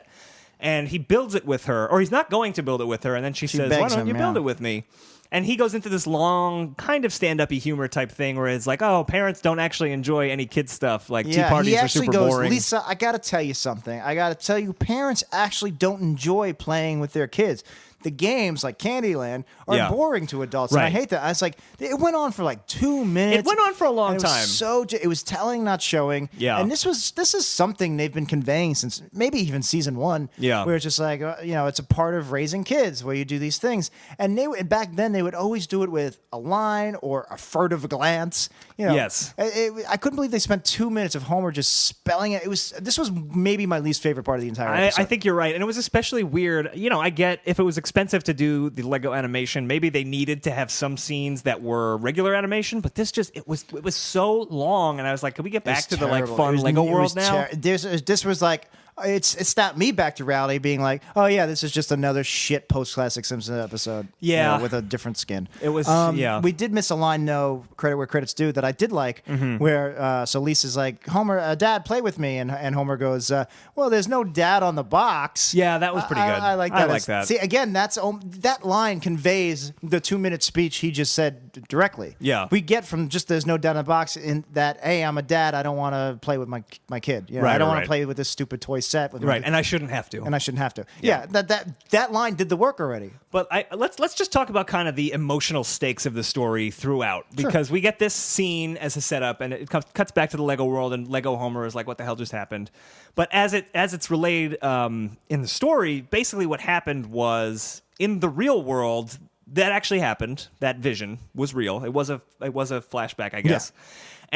And he builds it with her, or he's not going to build it with her. And then she says, "Why begs don't him, you build yeah. it with me?" And he goes into this long, kind of stand-up-y humor type thing where it's like, oh, parents don't actually enjoy any kids stuff. Like, tea Yeah, parties he are actually super goes, boring. Lisa, I got to tell you something. I got to tell you, parents actually don't enjoy playing with their kids. The games like Candyland are Yeah. boring to adults, and I Right. hate that. It's like it went on for like 2 minutes. It went on for a long and it was time. it was telling, not showing. Yeah. and this is something they've been conveying since maybe even season 1. Yeah. where it's just like it's a part of raising kids where you do these things. And back then they would always do it with a line or a furtive glance. Yes. I couldn't believe they spent 2 minutes of Homer just spelling it. This was maybe my least favorite part of the entire episode. I think you're right. And it was especially weird. I get if it was expensive to do the Lego animation, maybe they needed to have some scenes that were regular animation, but this it was so long. And I was like, can we get back to the like terrible. fun Lego world now? This was like it's snapped me back to reality, being like, oh yeah, this is just another shit post-classic Simpsons episode. Yeah. with a different skin. It was yeah. We did miss a line, no credit where credit's due, that I did like, Mm-hmm. where so Lisa's like, Homer, Dad, play with me, and Homer goes, well, there's no dad on the box. Yeah, that was pretty good. I like that. I like that. See, again, that line conveys the 2-minute speech he just said directly. Yeah. we get from just there's no dad in the box in that, hey, I'm a dad, I don't want to play with my kid. Right, I don't want right. to play with this stupid toy set. With Right, and I shouldn't have to. and I shouldn't have to. Yeah, that line did the work already. But let's just talk about kind of the emotional stakes of the story throughout, because we get this scene as a setup, and it cuts back to the Lego world, and Lego Homer is like, "What the hell just happened?" But as it's relayed in the story, basically what happened was in the real world that actually happened. That vision was real. It was a flashback, I guess. Yeah.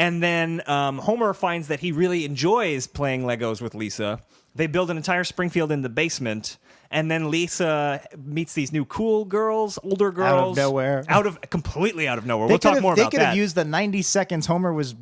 And then Homer finds that he really enjoys playing Legos with Lisa. They build an entire Springfield in the basement, and then Lisa meets these new cool girls, older girls. nowhere. Completely out of nowhere. We'll talk more They about could that. have used the 90 seconds Homer was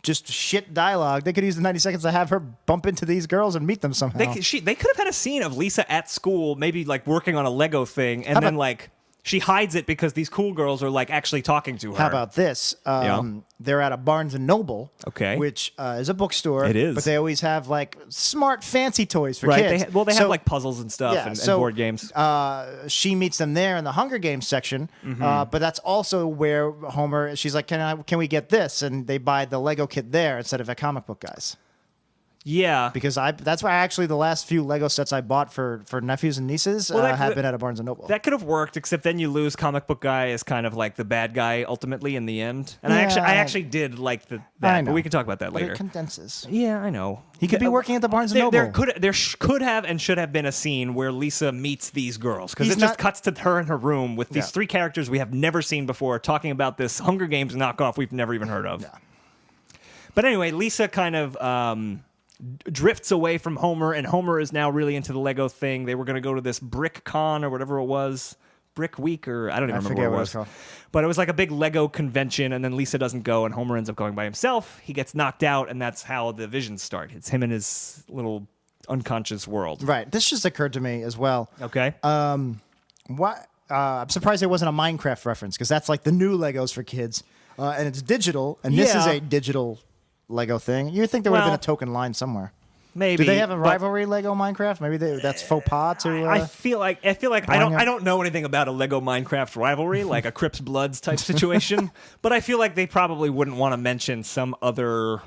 just shit dialogue. They could use the 90 seconds to have her bump into these girls and meet them somehow. They could have had a scene of Lisa at school, maybe like working on a Lego thing, and then like she hides it because these cool girls are like actually talking to her. How about this? They're at a Barnes and Noble, which is a bookstore. It is, but they always have like smart, fancy toys for kids. Kids. They have like puzzles and stuff and board games. She meets them there in the Hunger Games section, but that's also where Homer. She's like, "Can we get this?" And they buy the Lego kit there instead of at comic book guys. Yeah, because that's why actually the last few Lego sets I bought for nephews and nieces have been at a Barnes and Noble. That could have worked, except then you lose comic book guy as kind of like the bad guy ultimately in the end. And I actually did like that, but we can talk about that later. It condenses. Yeah, I know. He could be working at the Barnes and Noble. There could have and should have been a scene where Lisa meets these girls, because it just cuts to her in her room with these three characters we have never seen before talking about this Hunger Games knockoff we've never even heard of. Yeah. But anyway, Lisa kind of drifts away from Homer, and Homer is now really into the Lego thing. They were going to go to this Brick-Con or whatever it was. Brick Week, or I don't even remember what it was. Called. But it was like a big Lego convention, and then Lisa doesn't go, and Homer ends up going by himself. He gets knocked out, and that's how the visions start. It's him in his little unconscious world. Right. This just occurred to me as well. Okay. I'm surprised there wasn't a Minecraft reference, because that's like the new Legos for kids, and it's digital, and this is a digital Lego thing. You'd think there would have been a token line somewhere. Maybe. Do they have a rivalry Lego Minecraft? Maybe that's faux pas to. I feel like I don't know anything about a Lego Minecraft rivalry, like a Crips Bloods type situation, but I feel like they probably wouldn't want to mention some other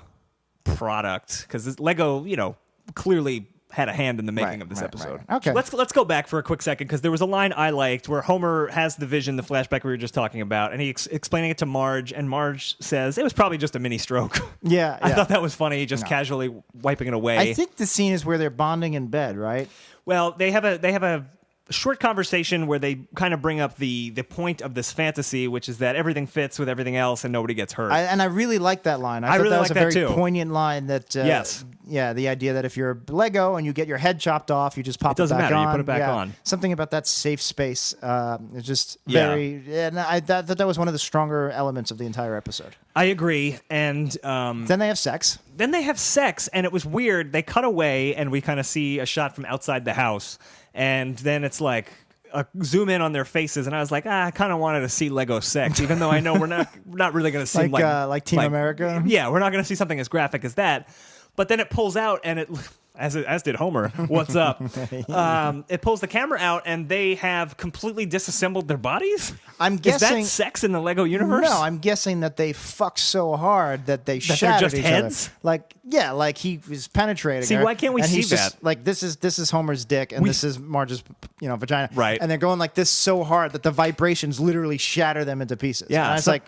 product, because Lego, clearly had a hand in the making of this episode. Right. Okay. Let's go back for a quick second, because there was a line I liked where Homer has the vision, the flashback we were just talking about, and he's explaining it to Marge, and Marge says it was probably just a mini stroke. Yeah. I thought that was funny, just casually wiping it away. I think the scene is where they're bonding in bed, right? Well, they have a short conversation where they kind of bring up the point of this fantasy, which is that everything fits with everything else and nobody gets hurt. I really like that line. I thought really that was like a very that too. poignant line. That yes. Yeah, the idea that if you're Lego and you get your head chopped off, you just pop it back doesn't matter. on. You put it back on. Something about that safe space. It's just very. Yeah. And I thought that was one of the stronger elements of the entire episode. I agree. And then they have sex. And it was weird. They cut away, and we kind of see a shot from outside the house, and then it's like a zoom in on their faces, and I was like, I kind of wanted to see Lego sex, even though I know we're not really going to see like Team America. Yeah, we're not going to see something as graphic as that. But then it pulls out, and it, as did Homer. What's up? It pulls the camera out, and they have completely disassembled their bodies. I'm guessing is that sex in the Lego universe? No, I'm guessing that they fuck so hard that they shattered just each heads? other. Like he was penetrating. See, her, why can't we and see he's that? Just, like this is Homer's dick, and this is Marge's vagina. Right. And they're going like this so hard that the vibrations literally shatter them into pieces. Yeah. And it's like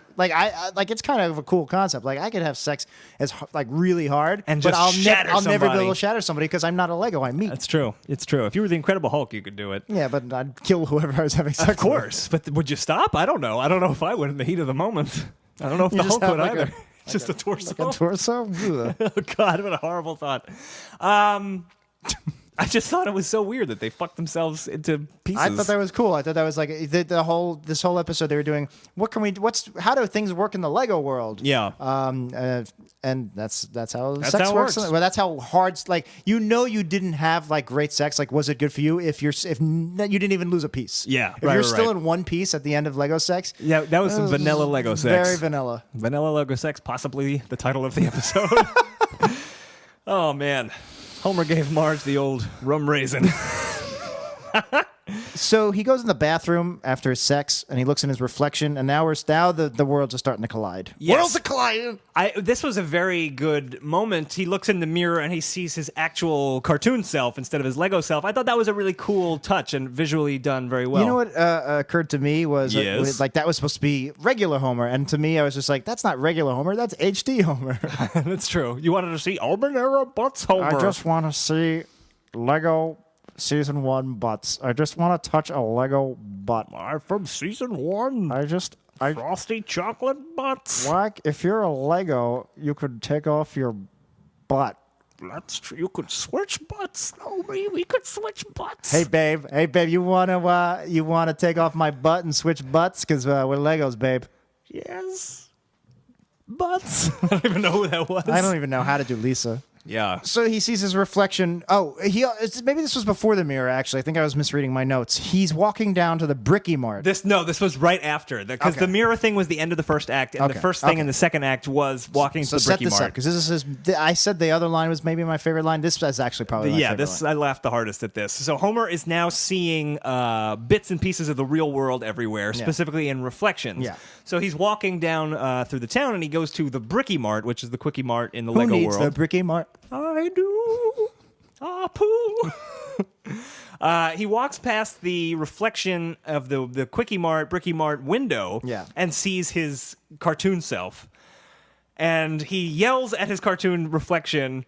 it's kind of a cool concept. Like I could have sex as like really hard, and but just I'll never be able to shatter somebody because I'm not a Lego. I'm meat. That's true. It's true. If you were the Incredible Hulk, you could do it. Yeah, but I'd kill whoever I was having sex with. Of course. But would you stop? I don't know. I don't know if I would in the heat of the moment. I don't know if the Hulk would either. Just a torso. Like a torso? Oh, God, what a horrible thought. I just thought it was so weird that they fucked themselves into pieces. I thought that was cool. I thought that was like this whole episode they were doing. How do things work in the Lego world? Yeah. And that's how sex how it works. works. Well, that's how hard. Like you didn't have like great sex. Like was it good for you if you didn't even lose a piece? Yeah. If you're still in one piece at the end of Lego sex. Yeah, that was some vanilla Lego sex. Very vanilla. Vanilla Lego sex, possibly the title of the episode. Oh man. Homer gave Marge the old rum raisin. So he goes in the bathroom after his sex, and he looks in his reflection, and now the worlds are starting to collide. Yes. Worlds are colliding. This was a very good moment. He looks in the mirror, and he sees his actual cartoon self instead of his Lego self. I thought that was a really cool touch and visually done very well. You know what occurred to me was like that was supposed to be regular Homer, and to me I was just like, that's not regular Homer, that's HD Homer. That's true. You wanted to see Albanera Butts Homer. I just want to see Lego Season 1 butts. I just want to touch a Lego butt. From Season 1. Frosty chocolate butts. Like, if you're a Lego, you could take off your butt. That's true. You could switch butts. Oh, we could switch butts. Hey, babe, you wanna take off my butt and switch butts? Because we're Legos, babe. Yes. butts. I don't even know who that was. I don't even know how to do Lisa. Yeah. So he sees his reflection. Oh, maybe this was before the mirror. Actually, I think I was misreading my notes. He's walking down to the Brik-E-Mart. This was right after because Okay. the mirror thing was the end of the first act, and the Okay, first thing okay. in the second act was walking to the set this up Brik-E-Mart. because this is I said the other line was maybe my favorite line. This is actually probably my favorite line. I laughed the hardest at this. So Homer is now seeing bits and pieces of the real world everywhere, specifically in reflections. Yeah. So he's walking down through the town, and he goes to the Brik-E-Mart, which is the Quickie Mart in the Who Lego needs world. the Brik-E-Mart? I do. Ah, poo. He walks past the reflection of the Quickie-Mart, Brik-E-Mart window and sees his cartoon self. And he yells at his cartoon reflection.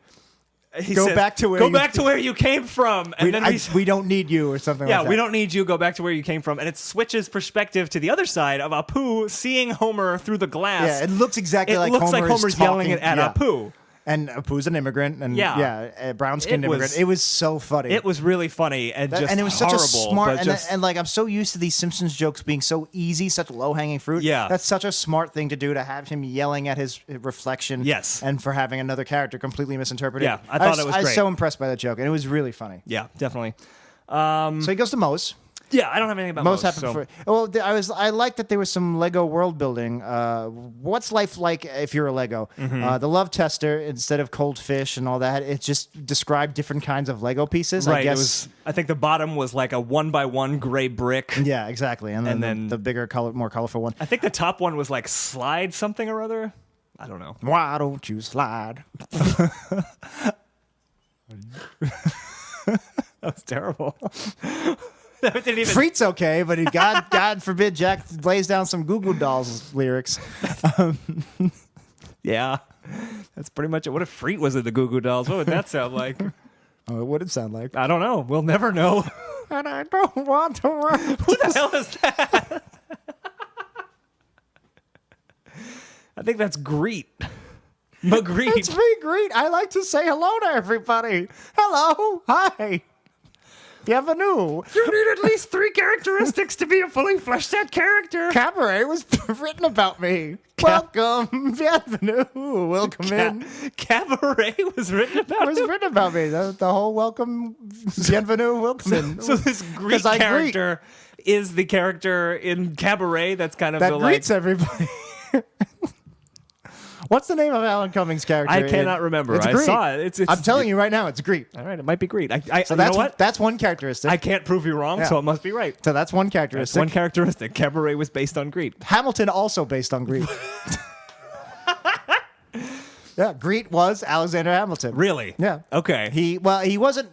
He Go says, back to where Go you- back to where you came from. And then we don't need you or something like that. yeah, we don't need you. Go back to where you came from. And it switches perspective to the other side of Apu seeing Homer through the glass. Yeah, it looks exactly like looks like Homer is Homer's yelling talking- at yeah. Apu. And Apu's an immigrant, and a brown-skinned It was- immigrant. It was so funny. It was really funny and just and it was horrible, such a smart but just, and like I'm so used to these Simpsons jokes being so easy, such low-hanging fruit. Yeah. That's such a smart thing to do, to have him yelling at his reflection. Yes. And for having another character completely misinterpreted. Yeah, I thought it was I was great. so impressed by that joke, and it was really funny. yeah, definitely. So he goes to Moe's. Yeah, I don't have anything about Most Moe's, happened so. for. Well, I like that there was some Lego world building. What's life like if you're a Lego? Mm-hmm. The love tester, instead of cold fish and all that, it just described different kinds of Lego pieces. Right, I guess. I think the bottom was like a 1x1 gray brick. Yeah, exactly. And then, the bigger, more colorful one. I think the top one was like slide something or other. I don't know. Why don't you slide? That was terrible. That didn't even. Freet's okay, but God forbid Jack lays down some Goo Goo Dolls lyrics. Yeah, that's pretty much it. What if Freet was in the Goo Goo Dolls? What would that sound like? What would it sound like? I don't know. We'll never know. And I don't want to work. Who the hell is that? I think that's Greet. Magritte. It's me, Greet. I like to say hello to everybody. Hello. Hi. Bienvenue. You need at least 3 characteristics to be a fully fleshed out character. Cabaret was written about me. Welcome. Bienvenue. Welcome in. Cabaret was written It about was him? written about me. The whole welcome. Bienvenue. Welcome in. So this Greek 'Cause I greet. character is the character in Cabaret that's kind of That the greets like... everybody. What's the name of Alan Cummings' character? I cannot remember. It's I Greet. saw it. It's I'm telling you right now, it's Greet. All right, it might be Greet. So you know that's what? that's one characteristic. I can't prove you wrong, Yeah. so it must be right. So that's one That's characteristic. one characteristic. Cabaret was based on Greet. Hamilton also based on Greet. Yeah, Greet was Alexander Hamilton. Really? Yeah. Okay. He wasn't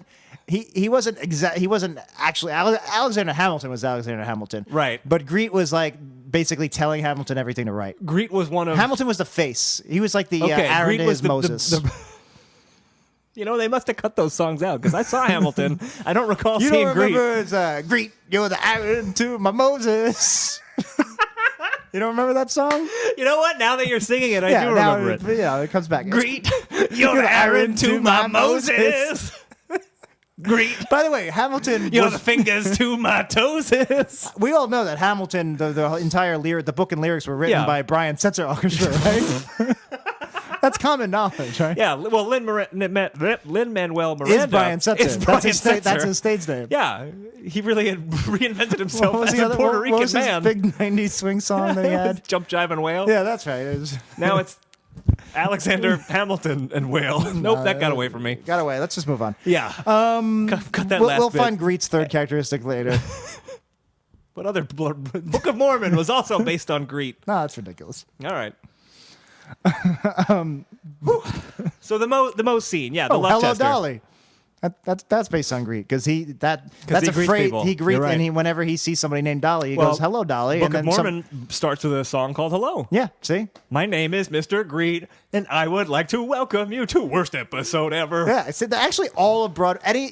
actually Alexander Hamilton was Alexander Hamilton. Right. But Greet was like basically telling Hamilton everything to write. Greet was one of... Hamilton was the face. He was like the Okay, Aaron Greet was is the- Moses. You know, they must have cut those songs out because I saw Hamilton. I don't recall You seeing don't Greet. remember it's Greet, you're the Aaron to my Moses. You don't remember that song? You know what? Now that you're singing it, I do now remember it. Yeah, it comes back. Greet, you're Aaron to my Moses. Greet, By the way, Hamilton you're was, the fingers to my toes. we all know that Hamilton, the entire the book and lyrics were written Yeah. by Brian Setzer Orchestra, right? That's common knowledge, right? Yeah, well, Lin-Manuel Miranda Is Brian Setzer. is Brian Setzer. That's his stage name. Yeah, he really had reinvented himself What was as the a other? Puerto What Rican was his man. big '90s swing song that he had? Jump, jive, and whale. Yeah, that's right. It was, Now it's Alexander Hamilton and whale. Nope, that got away from me. got away. Let's just move on. Yeah. Cut that last We'll bit. find Greet's third characteristic later. But other Book of Mormon was also based on Greet. No, that's ridiculous. All right. So the Mo scene, yeah, the love hello, tester. Dolly. That's based on Greet because that's he a greets phrase people. he greets You're right. and whenever he sees somebody named Dolly, he Well, goes hello, Dolly. Book and of then Mormon starts with a song called Hello. Yeah, see. My name is Mr. Greet, and I would like to welcome you to worst episode ever. Yeah, I said that actually all of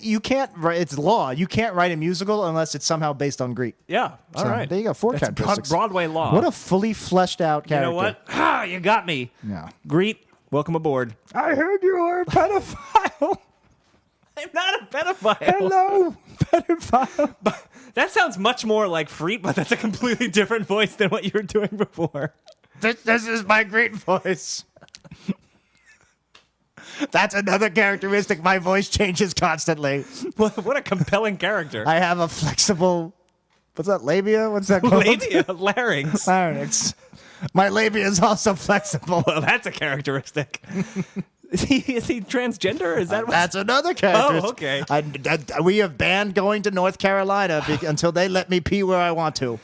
you can't write. It's law. You can't write a musical unless it's somehow based on Greet. Yeah, all So, right. there you go, 4 That's characteristics. Broadway law. What a fully fleshed out You character. know what? Ah, you got me. Yeah. Greet, welcome aboard. I heard you are a pedophile. I'm not a pedophile. Hello, pedophile. That sounds much more like Freet, but that's a completely different voice than what you were doing before. This is my great voice. That's another characteristic. My voice changes constantly. What a compelling character. I have a flexible. What's that? Labia? What's that called? Labia, larynx. Larynx. My labia is also flexible. Well, that's a characteristic. Is he transgender? Is that what? That's another characteristic. Oh, okay. We have banned going to North Carolina until they let me pee where I want to.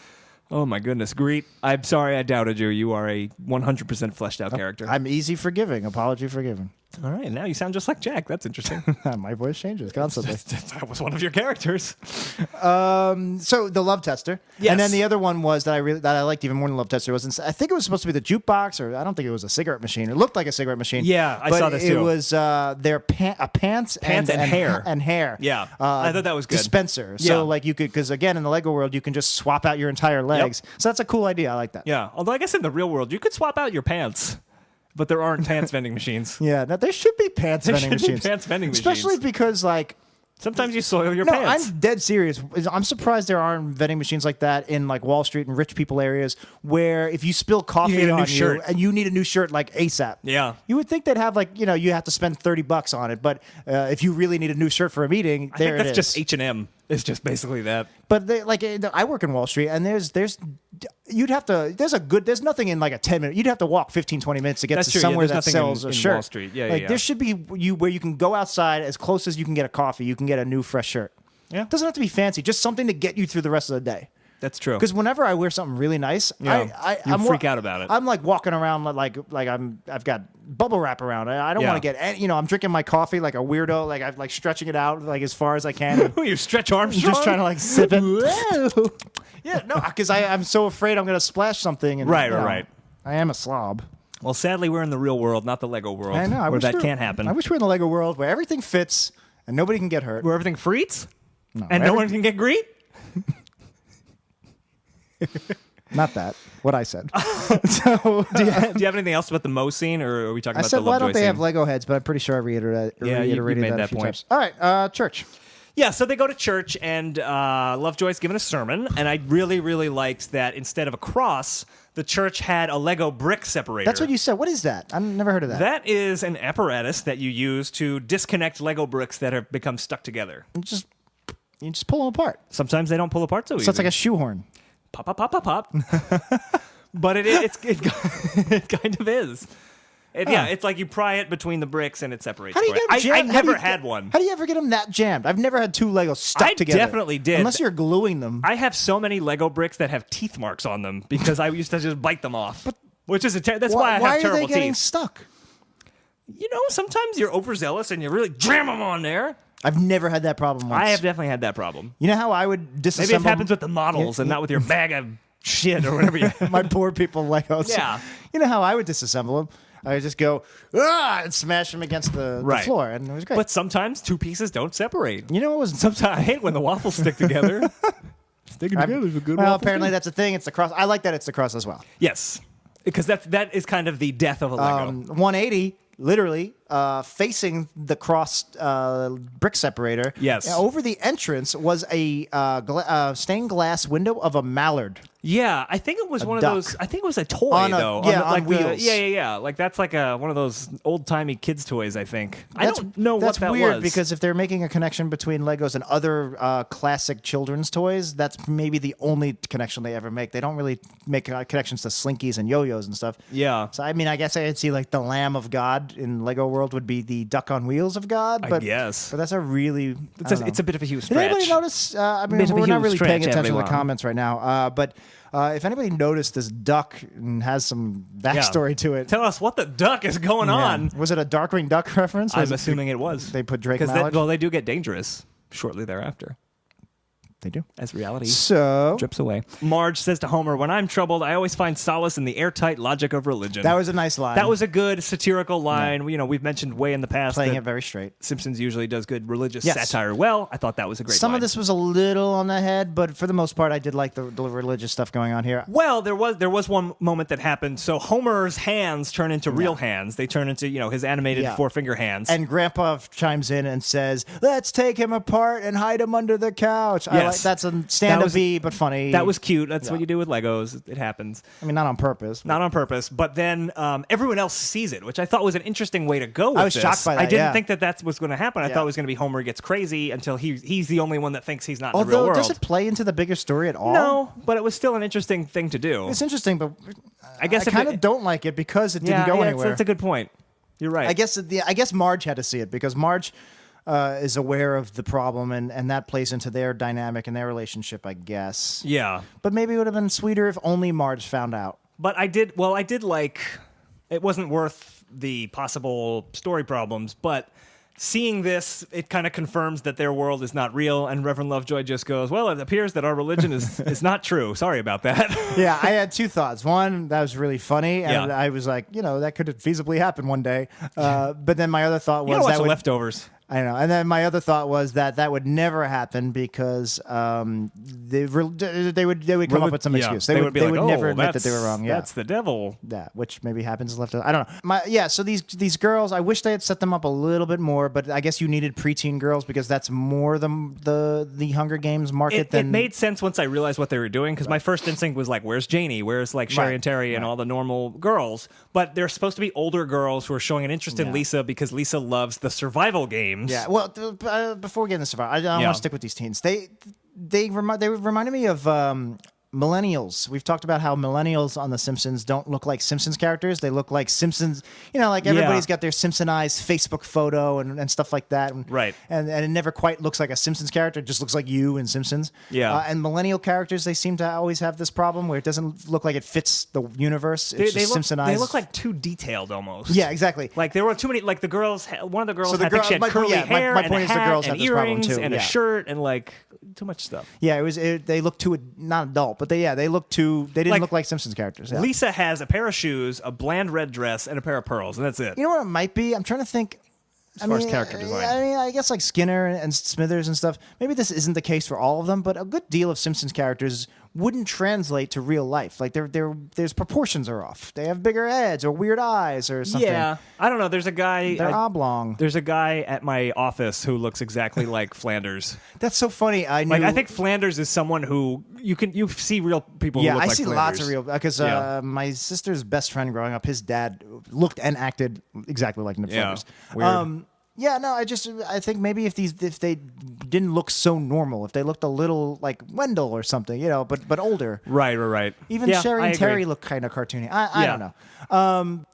Oh my goodness, Greet. I'm sorry I doubted you. You are a 100% fleshed out character. I'm easy forgiving. Apology forgiven. All right, now you sound just like Jack. That's interesting. My voice changes constantly. That was one of your characters. So the love tester, Yes. and then the other one was that I liked even more than love tester was I think it was supposed to be the jukebox, or I don't think it was a cigarette machine. It looked like a cigarette machine. Yeah, I but saw this it too. was their pants and hair. and hair. Yeah, I thought that was good. Dispenser. Yeah. So like you could, because again in the Lego world you can just swap out your entire legs. So that's a cool idea. I like that. Yeah, although I guess in the real world you could swap out your pants, but there aren't pants vending machines. Yeah, now, there should be pants vending should be machines. pants vending Especially machines. because like. Sometimes you soil your No, pants. I'm dead serious. I'm surprised there aren't vending machines like that in like Wall Street and rich people areas where if you spill coffee need a new on shirt. you and you need a new shirt like ASAP. Yeah. You would think they'd have like, you have to spend $30 on it, but if you really need a new shirt for a meeting, I there think that's it is. just H&M. It's just basically that. But I work in Wall Street and there's nothing in like a 10-minute. You'd have to walk 15, 20 minutes to get That's to true, yeah, somewhere there's that nothing sells in a shirt. Wall Street. Yeah, like yeah. there should be where you can go outside as close as you can get a coffee, you can get a new fresh shirt. Yeah. It doesn't have to be fancy, just something to get you through the rest of the day. That's true. Because whenever I wear something really nice, Yeah. You freak out about it. I'm like walking around like I've got bubble wrap around. I don't Yeah. want to get any, I'm drinking my coffee like a weirdo, like I'm like stretching it out like as far as I can. You stretch arms. Just trying to like sip it. Yeah, no, because I'm so afraid I'm gonna splash something. And, Right, right. I am a slob. Well, sadly, we're in the real world, not the Lego world, I know. where that can't happen. I wish we were in the Lego world where everything fits and nobody can get hurt. Where everything freets and no one can get Greet. Not that. What I said. Do you have anything else about the Mo scene, or are we talking I about said, the why Lovejoy don't they scene? have Lego heads? But I'm pretty sure I reiterated you made that a that few point. times. All right, church. Yeah, so they go to church, and Lovejoy's given a sermon, and I really, really liked that instead of a cross, the church had a Lego brick separator. That's what you said. What is that? I've never heard of that. That is an apparatus that you use to disconnect Lego bricks that have become stuck together. You just pull them apart. Sometimes they don't pull apart so easy. So it's like a shoehorn. Pop, pop, pop, pop, pop. But it kind of is. Yeah, it's like you pry it between the bricks and it separates. How do you for it. get them jammed? I never had one. How do you ever get them that jammed? I've never had two Legos stuck I together. definitely did. Unless you're gluing them. I have so many Lego bricks that have teeth marks on them because I used to just bite them off. Which is that's why I have are terrible they getting teeth. stuck? Sometimes you're overzealous and you really jam them on there. I've never had that problem once. I have definitely had that problem. You know how I would disassemble? Maybe it happens with the models and not with your bag of shit or whatever you have. my poor people Legos. Yeah. You know how I would disassemble them? I would just go and smash them against the floor, and it was great. But sometimes two pieces don't separate. you know what was Sometimes I hate when the waffles stick together. Sticking together is a good well, waffle. apparently that's a thing. It's the cross. I like that it's the cross as well. Yes. Because that is kind of the death of a Lego. 180, literally facing the cross brick separator. Yes. Over the entrance was a stained glass window of a mallard. Yeah, I think it was one of duck. those. I think it was a toy On though. on the- wheels. yeah. Like that's like one of those old timey kids toys. I think. I That's- don't know That's what that weird was because if they're making a connection between Legos and other classic children's toys, that's maybe the only connection they ever make. They don't really make connections to Slinkies and yo-yos and stuff. Yeah. So I mean, I guess I could see like the Lamb of God in Lego World would be the duck on wheels of God. But, guess. But that's a really it's a bit of a huge Did stretch. anybody notice? I mean, Bit of a we're not huge really paying stretch, attention to the everyone. comments right now. But if anybody noticed this duck and has some backstory to it, Tell us what the duck is going yeah. on. Was it a Darkwing Duck reference? Was I'm it- assuming it was. they put Drake because Mallard? they do get dangerous shortly thereafter They do. as reality So drips away. Marge says to Homer, "When I'm troubled, I always find solace in the airtight logic of religion." that was a nice line. That was a good satirical line. We've mentioned way in the past playing that it very straight. Simpsons usually does good religious Yes. satire well. I thought that was a great Some line. of this was a little on the head, but for the most part, I did like the religious stuff going on here. Well, there was one moment that happened. So Homer's hands turn into real hands. They turn into his animated Yeah. 4-finger hands. And Grandpa chimes in and says, "Let's take him apart and hide him under the couch." I Yes. that's a stand-up-y but funny. That was cute. That's what you do with Legos. It happens. I mean, not on purpose. Not on purpose, but then everyone else sees it, which I thought was an interesting way to go with I was this. shocked by that, I didn't yeah. think that was going to happen. I thought it was going to be Homer gets crazy until he's the only one that thinks he's not in the real Although, world. does it play into the bigger story at all? No, but it was still an interesting thing to do. It's interesting, but I guess I if kind it- of don't like it because it didn't go anywhere. That's a good point. You're right. I guess Marge had to see it because Marge is aware of the problem, and that plays into their dynamic and their relationship, I guess. Yeah. But maybe it would have been sweeter if only Marge found out. But I did like, it wasn't worth the possible story problems, but seeing this, it kind of confirms that their world is not real, and Reverend Lovejoy just goes, well, it appears that our religion is not true. Sorry about that. Yeah, I had two thoughts. One, that was really funny, and Yeah. I was like, that could feasibly happen one day. But then my other thought You was know what's that the would, leftovers? I know. And then my other thought was that would never happen because they would come up with some excuse. They would be like, never oh, admit that they were wrong. Yeah. That's the devil. Yeah, which maybe happens left. I don't know. So these girls, I wish they had set them up a little bit more, but I guess you needed preteen girls because that's more the Hunger Games market It than made sense once I realized what they were doing, because my first instinct was like, where's Janie? Where's like Sherry Right, and Terry and all the normal girls? But they're supposed to be older girls who are showing an interest in Lisa because Lisa loves the survival games. Yeah. Well, before we get into survival, I don't want to stick with these teens. They reminded me of millennials. We've talked about how millennials on The Simpsons don't look like Simpsons characters. They look like Simpsons, like everybody's got their Simpsonized Facebook photo and stuff like that. Right. And it never quite looks like a Simpsons character. It just looks like you in Simpsons. Yeah. And millennial characters, they seem to always have this problem where it doesn't look like it fits the universe. It's just Simpsonized. They look like too detailed almost. Yeah, exactly. Like there were too many. Like the girls, one of the girls So the I think girl- she had my point- curly yeah, my- hair my and point a is the hat girls and have this problem earrings too, and yeah. a shirt and like too much stuff. Yeah, they look too not adult, but they look too. They didn't look like Simpsons characters. Yeah. Lisa has a pair of shoes, a bland red dress, and a pair of pearls, and that's it. You know what it might be? I'm trying to think. As far as character design. I guess like Skinner and Smithers and stuff. Maybe this isn't the case for all of them, but a good deal of Simpsons characters wouldn't translate to real life. Like there's proportions are off. They have bigger heads or weird eyes or something. Yeah, I don't know. There's a guy. They're oblong. There's a guy at my office who looks exactly like Flanders. That's so funny. I think Flanders is someone who you see real people. Yeah, who look I like see Flanders. lots of real because my sister's best friend growing up, his dad looked and acted exactly like Nip Flanders. Weird. Yeah, no, I think maybe if they didn't look so normal, if they looked a little like Wendell or something, but older. Right. Even Yeah, Sherry I and agree. Terry look kind of cartoony. I don't know.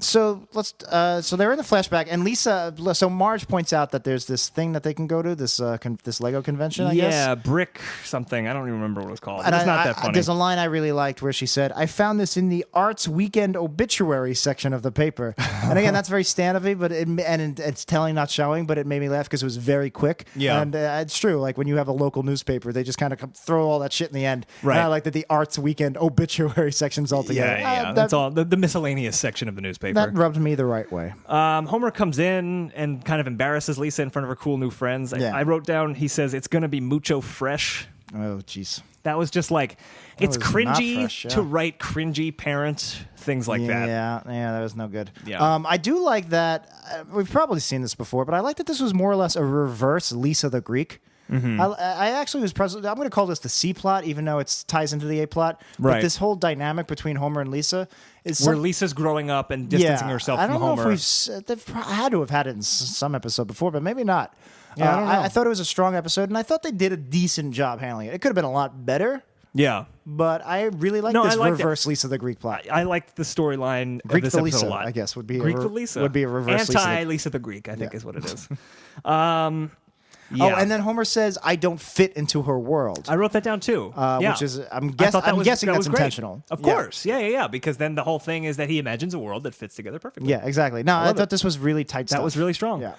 So they're in the flashback, and Lisa. So Marge points out that there's this thing that they can go to this Lego convention. I guess. Yeah, Brick something. I don't even remember what it was called. And It's not that funny. There's a line I really liked where she said, "I found this in the Arts Weekend obituary section of the paper." And again, that's very stand-up-y, but it's telling, not showing, but it made me laugh because it was very quick. Yeah. And it's true. Like when you have a local newspaper, they just kind of throw all that shit in the end. Right. And I like that the Arts Weekend obituary section's all together. Yeah. That's all the miscellaneous section of the newspaper. That rubbed me the right way. Homer comes in and kind of embarrasses Lisa in front of her cool new friends. Yeah. I wrote down, he says, it's going to be mucho fresh. Oh, jeez. That was just like, it's was not cringy fresh, yeah. to write cringy parent things like that. Yeah, that was no good. Yeah. I do like that. We've probably seen this before, but I like that this was more or less a reverse Lisa the Greek. Mm-hmm. I actually was present. I'm going to call this the C plot, even though it ties into the A plot. Right. But this whole dynamic between Homer and Lisa is Where Lisa's growing up and distancing herself I from don't know Homer. if they've had to have had it in some episode before, but maybe not. Yeah, I don't know. I thought it was a strong episode, and I thought they did a decent job handling it. It could have been a lot better. Yeah. But I really like No, this I liked reverse Lisa the Greek plot. I liked the storyline Greek of this the episode Lisa, a lot. I guess, would be Greek the Lisa. would be a reverse Lisa. Anti-Lisa the Greek, I think is what it is. Oh, and then Homer says, "I don't fit into her world," I wrote that down too. which is I'm I thought guessing that that's was great. intentional. Of Yeah. course. Yeah. Because then the whole thing is that he imagines a world that fits together perfectly. Yeah, exactly. No, I love thought it. this was really tight stuff. That was really strong. Yeah.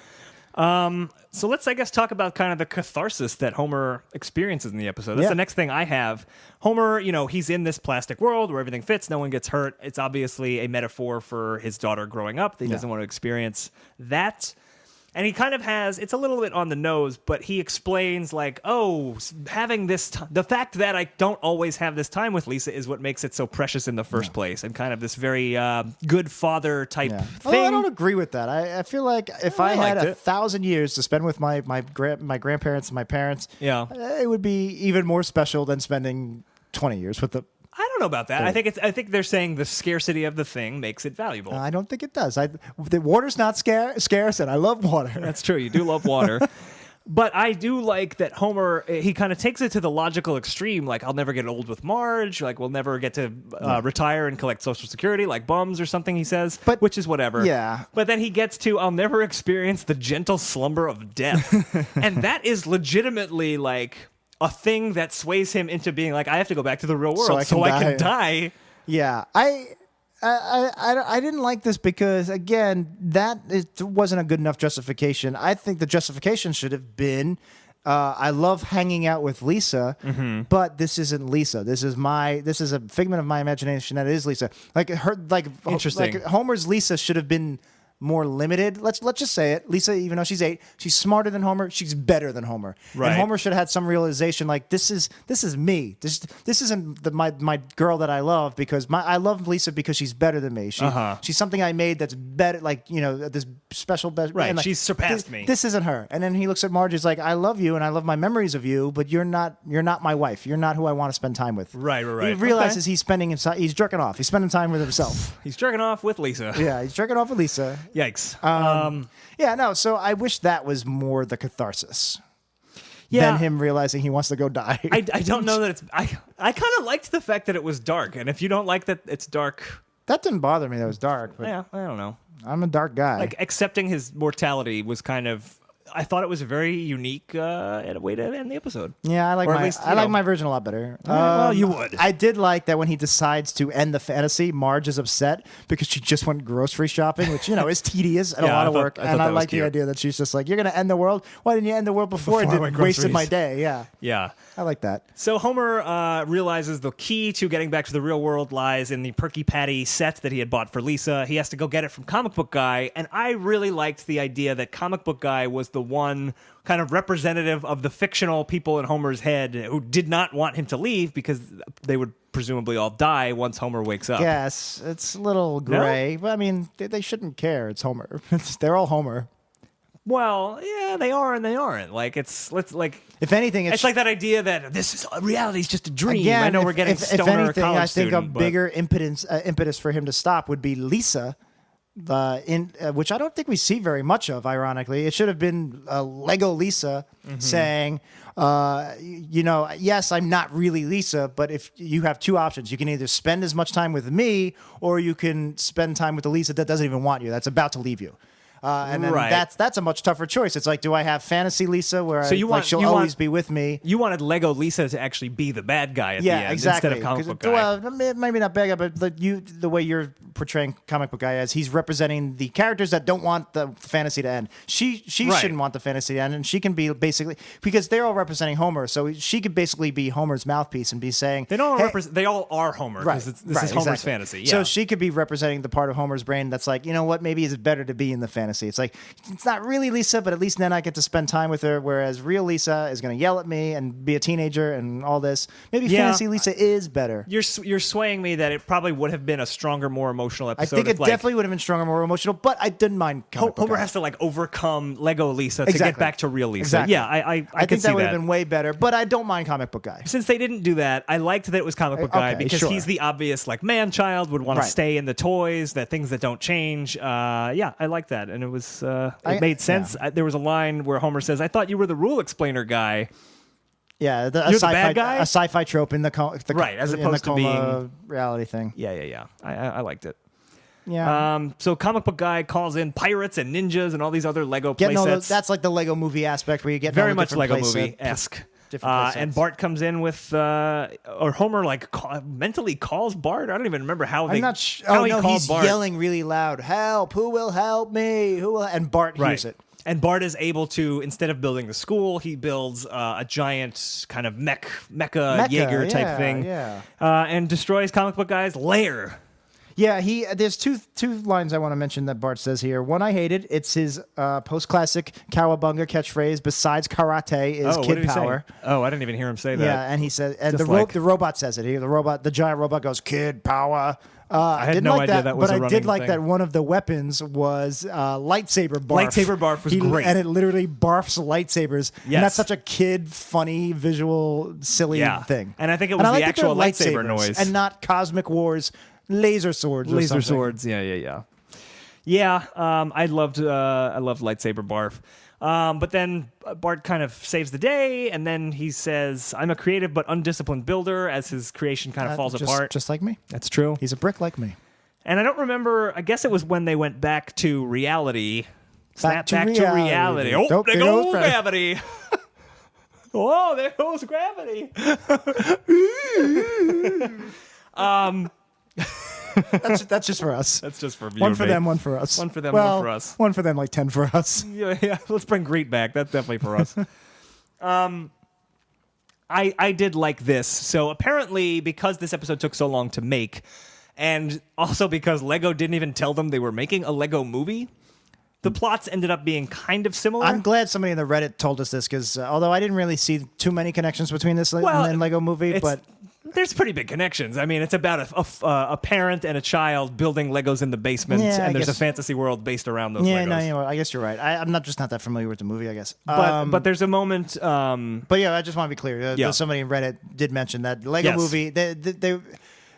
So let's, I guess, talk about kind of the catharsis that Homer experiences in the episode. That's Yeah. the next thing I have. Homer, he's in this plastic world where everything fits, no one gets hurt. It's obviously a metaphor for his daughter growing up. He doesn't want to experience that. And he kind of has, it's a little bit on the nose, but he explains like, oh, having this, the fact that I don't always have this time with Lisa is what makes it so precious in the first place. And kind of this very good father type thing. Although I don't agree with that. I feel like if I had liked it. 1,000 years to spend with my grandparents and my parents, Yeah. it would be even more special than spending 20 years with them. I don't know about that. I think they're saying the scarcity of the thing makes it valuable. I don't think it does. The water's not scarce, and I love water. That's true. You do love water. But I do like that Homer, he kind of takes it to the logical extreme. Like, I'll never get old with Marge. Like, we'll never get to retire and collect Social Security like bums or something, he says, which is whatever. Yeah. But then he gets to, I'll never experience the gentle slumber of death. And that is legitimately like a thing that sways him into being like, I have to go back to the real world so I can die. Yeah, I didn't like this because, again, wasn't a good enough justification. I think the justification should have been, I love hanging out with Lisa, but this isn't Lisa. This is a figment of my imagination that is Lisa. Interesting. Like Homer's Lisa should have been more limited. Let's just say it. Lisa, even though she's 8, she's smarter than Homer. She's better than Homer. Right. And Homer should have had some realization, like this is me. This isn't my girl that I love because I love Lisa because she's better than me. She's something I made that's better. Like this special best. Right. And like, She's surpassed me. This isn't her. And then he looks at Marge. He's like, I love you and I love my memories of you, but you're not my wife. You're not who I want to spend time with. Right. He realizes he's jerking off. He's spending time with himself. He's jerking off with Lisa. Yeah, he's jerking off with Lisa. Yikes. So I wish that was more the catharsis Yeah. than him realizing he wants to go die. I don't know that it's... I kind of liked the fact that it was dark, and if you don't like that it's dark... That didn't bother me that it was dark, but Yeah, I don't know. I'm a dark guy. Like, accepting his mortality was kind of... I thought it was a very unique way to end the episode. Yeah, I like Or at least, you like know. my version a lot better. Well, you would. I did like that when he decides to end the fantasy, Marge is upset because she just went grocery shopping, which is tedious and a Yeah, lot I of thought- work. I thought And I that was like the cute. idea that she's just like, "You're gonna end the world? Why didn't you end the world before? Before I It went wasted my groceries." day." Yeah, Yeah. I like that. So Homer realizes the key to getting back to the real world lies in the Perky Patty set that he had bought for Lisa. He has to go get it from Comic Book Guy, and I really liked the idea that Comic Book Guy was the one kind of representative of the fictional people in Homer's head who did not want him to leave because they would presumably all die once Homer wakes up. Yes, it's a little gray, but I mean, they shouldn't care. It's Homer. They're all Homer. Well, yeah, they are and they aren't. Like If anything, it's like that idea that this is reality is just a dream. Again, I know we're getting if stoner anything, college I think student, a but- bigger impetus for him to stop would be Lisa, which I don't think we see very much of. Ironically, it should have been Lego Lisa saying, yes, I'm not really Lisa, but if you have two options, you can either spend as much time with me, or you can spend time with the Lisa that doesn't even want you, that's about to leave you. And then Right. that's a much tougher choice. It's like, do I have fantasy Lisa where she'll you always want- be with me? You wanted Lego Lisa to actually be the bad guy at the end exactly. instead of Comic 'Cause Book Guy. Well, maybe not bad guy, but the way you're portraying Comic Book Guy as, he's representing the characters that don't want the fantasy to end. She Right. shouldn't want the fantasy to end, and she can be basically, because they're all representing Homer, so she could basically be Homer's mouthpiece and be saying They don't "Hey," represent. They all are Homer. Right, This is Homer's exactly. fantasy. Yeah. So she could be representing the part of Homer's brain that's like, you know what, maybe it's better to be in the fantasy. It's like, it's not really Lisa, but at least then I get to spend time with her, whereas real Lisa is going to yell at me and be a teenager and all this. Maybe Yeah. fantasy Lisa is better. You're swaying me that it probably would have been a stronger, more emotional I episode. think it if, like, definitely would have been stronger, more emotional, but I didn't mind Comic Book Homer Guy. has to like overcome Lego Lisa to get Exactly. back to real Lisa. Exactly. Yeah, I I could think see that would that. have been way better, but I don't mind Comic Book Guy. Since they didn't do that, I liked that it was Comic Book Guy Okay, because sure. he's the obvious like man child would want to Right. stay in the toys, that things that don't change. Yeah, I like that, and it was it made sense. There was a line where Homer says, "I thought you were the rule explainer guy." Yeah, You're the bad guy? a sci-fi trope in the Right, as in opposed the to coma reality thing. Yeah. I liked it. Yeah, So Comic Book Guy calls in pirates and ninjas and all these other Lego getting all playsets. that's like the Lego movie aspect where you get Very all the much different Lego play movie set- esque. different play And sets. Bart comes in with, or Homer mentally calls Bart. I don't even remember how I'm not how oh he no, called he's Bart. yelling really loud. Help! Who will help me? Who will? And Bart hears it. And Bart is able to, instead of building the school, he builds a giant kind of mecha Jaeger type yeah, thing, yeah. and destroys Comic Book Guy's lair. Yeah, there's two lines I want to mention that Bart says here. One I hated. It's his post-classic cowabunga catchphrase. Besides karate is What kid did he power. say? Oh, I didn't even hear him say that. Yeah, and he said, and Just the robot says it. The giant robot goes, "Kid power." I had didn't no like idea that was but a I did running like thing. that one of the weapons was lightsaber barf. Lightsaber barf was great. And it literally barfs lightsabers. Yes. And that's such a kid, funny, visual, silly thing. And I think it was I the like that they're actual lightsaber lightsabers noise. and not Cosmic Wars laser swords. or Laser something. swords. Yeah. I loved lightsaber barf. But then Bart kind of saves the day, and then he says, "I'm a creative but undisciplined builder," as his creation kind of falls apart. Just like me. That's true. He's a brick like me. And I don't remember. I guess it was when they went back to reality. Back to to reality. Oh, Nope, there there goes goes gravity. Oh, there goes gravity. That's just for us. That's just for you One and for me. them, one for us. One for them, well, one for us. One for them, like 10 for us. Yeah. Let's bring Greet back. That's definitely for us. I did like this. So apparently, because this episode took so long to make, and also because Lego didn't even tell them they were making a Lego movie, the plots ended up being kind of similar. I'm glad somebody in the Reddit told us this because although I didn't really see too many connections between this and Lego movie, but there's pretty big connections. I mean, it's about a parent and a child building Legos in the basement, Yeah, I and there's a guess- fantasy world based around those yeah, Legos. no, you know, I guess you're right. I'm not that familiar with the movie, I guess. But there's a moment. But yeah, I just want to be clear. Yeah. Somebody in Reddit did mention that Lego Yes. movie.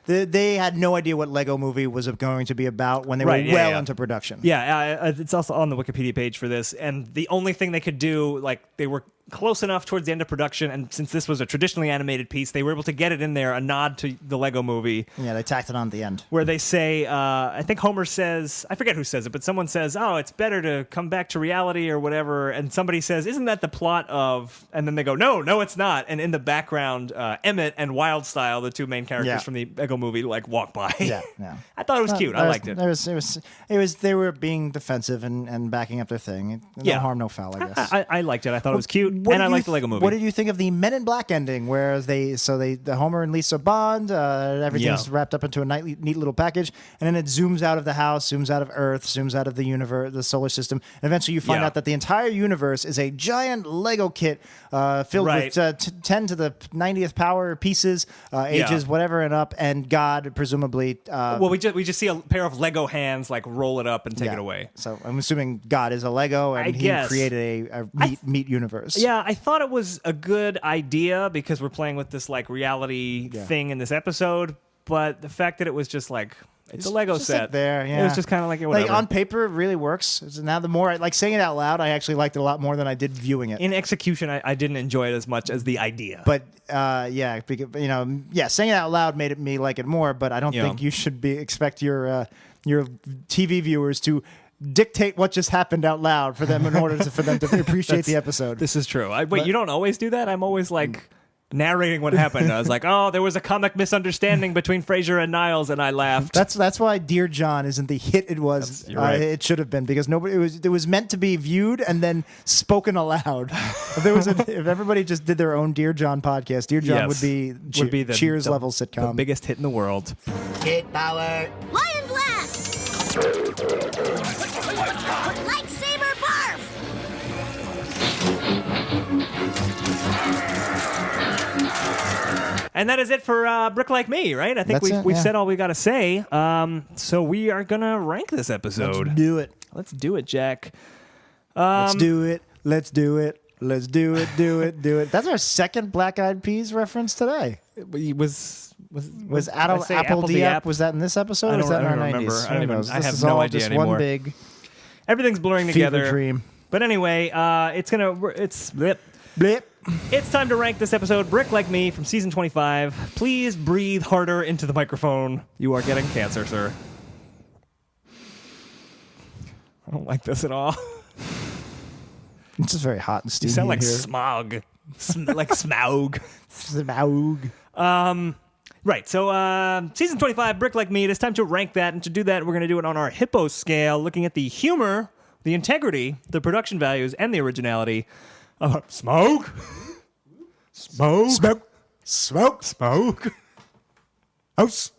They had no idea what Lego movie was going to be about when they Right, were yeah, well yeah. into production. Yeah, it's also on the Wikipedia page for this. And the only thing they could do, like, they were close enough towards the end of production, and since this was a traditionally animated piece, they were able to get it in there, a nod to the Lego movie, Yeah, they tacked it on at the end. where they say, I think Homer says, I forget who says it, but someone says, "Oh, it's better to come back to reality," or whatever, and somebody says, "Isn't that the plot of," and then they go, no, it's not, and in the background, Emmett and Wildstyle, the two main characters Yeah. from the Lego movie, like, walk by. Yeah. I thought it was cute. I liked it. It was. They were being defensive and backing up their thing. No Yeah. harm, no foul. I guess. I liked it. I thought it was cute, What and I did liked you the Lego movie. What did you think of the Men in Black ending, where the Homer and Lisa bond, everything's Yeah. wrapped up into a neat little package, and then it zooms out of the house, zooms out of Earth, zooms out of the universe, the solar system, and eventually you find Yeah. out that the entire universe is a giant Lego kit filled Right. with 10 to the 90th power pieces, ages, whatever and up, and God presumably. Well, we just see a pair of Lego hands like roll it up and take yeah. it away. So I'm assuming God is a Lego, and I he guess. created a meat universe. Yeah, I thought it was a good idea because we're playing with this like reality thing in this episode, but the fact that it was just like it's a Lego just set like there, yeah. It was just kind of like whatever. Like on paper, it really works. So now the more like saying it out loud, I actually liked it a lot more than I did viewing it. in execution, I didn't enjoy it as much as the idea. But yeah, because, saying it out loud made me like it more. But I don't Yeah. think you should expect your TV viewers to dictate what just happened out loud for them in order for them to appreciate the episode. This is true. Wait, you don't always do that? I'm always like narrating what happened. I was like, oh, there was a comic misunderstanding between Frasier and Niles, and I laughed. That's why Dear John isn't the hit it was. You're right. It should have been because it was meant to be viewed and then spoken aloud. If everybody just did their own Dear John podcast, Dear John Yes. would be the Cheers level the sitcom. biggest hit in the world. Kid power. Lion blast. Lightsaber barf. And that is it for Brick Like Me, right? I think That's it, we've yeah. said all we got to say. So we are going to rank this episode. Let's do it. Let's do it, Jack. Let's do it. Let's do it. Let's do it. Do it. Do it. That's our second Black Eyed Peas reference today. Was Apple Diap? Was that in this episode? I Or was don't- that in I our don't 90s? remember. I don't Who even- knows? I This have is no all idea just anymore. one big Everything's blurring fever together. dream. But anyway, it's Blip. It's time to rank this episode, Brick Like Me, from season 25. Please breathe harder into the microphone. You are getting cancer, sir. I don't like this at all. It's just very hot and steamy. You sound like here. smog. Like Smaug. Smaug. Right, so season 25, Brick Like Me. It's time to rank that, and to do that, we're going to do it on our Hippo scale, looking at the humor, the integrity, the production values, and the originality. Smoke. Smoke. House.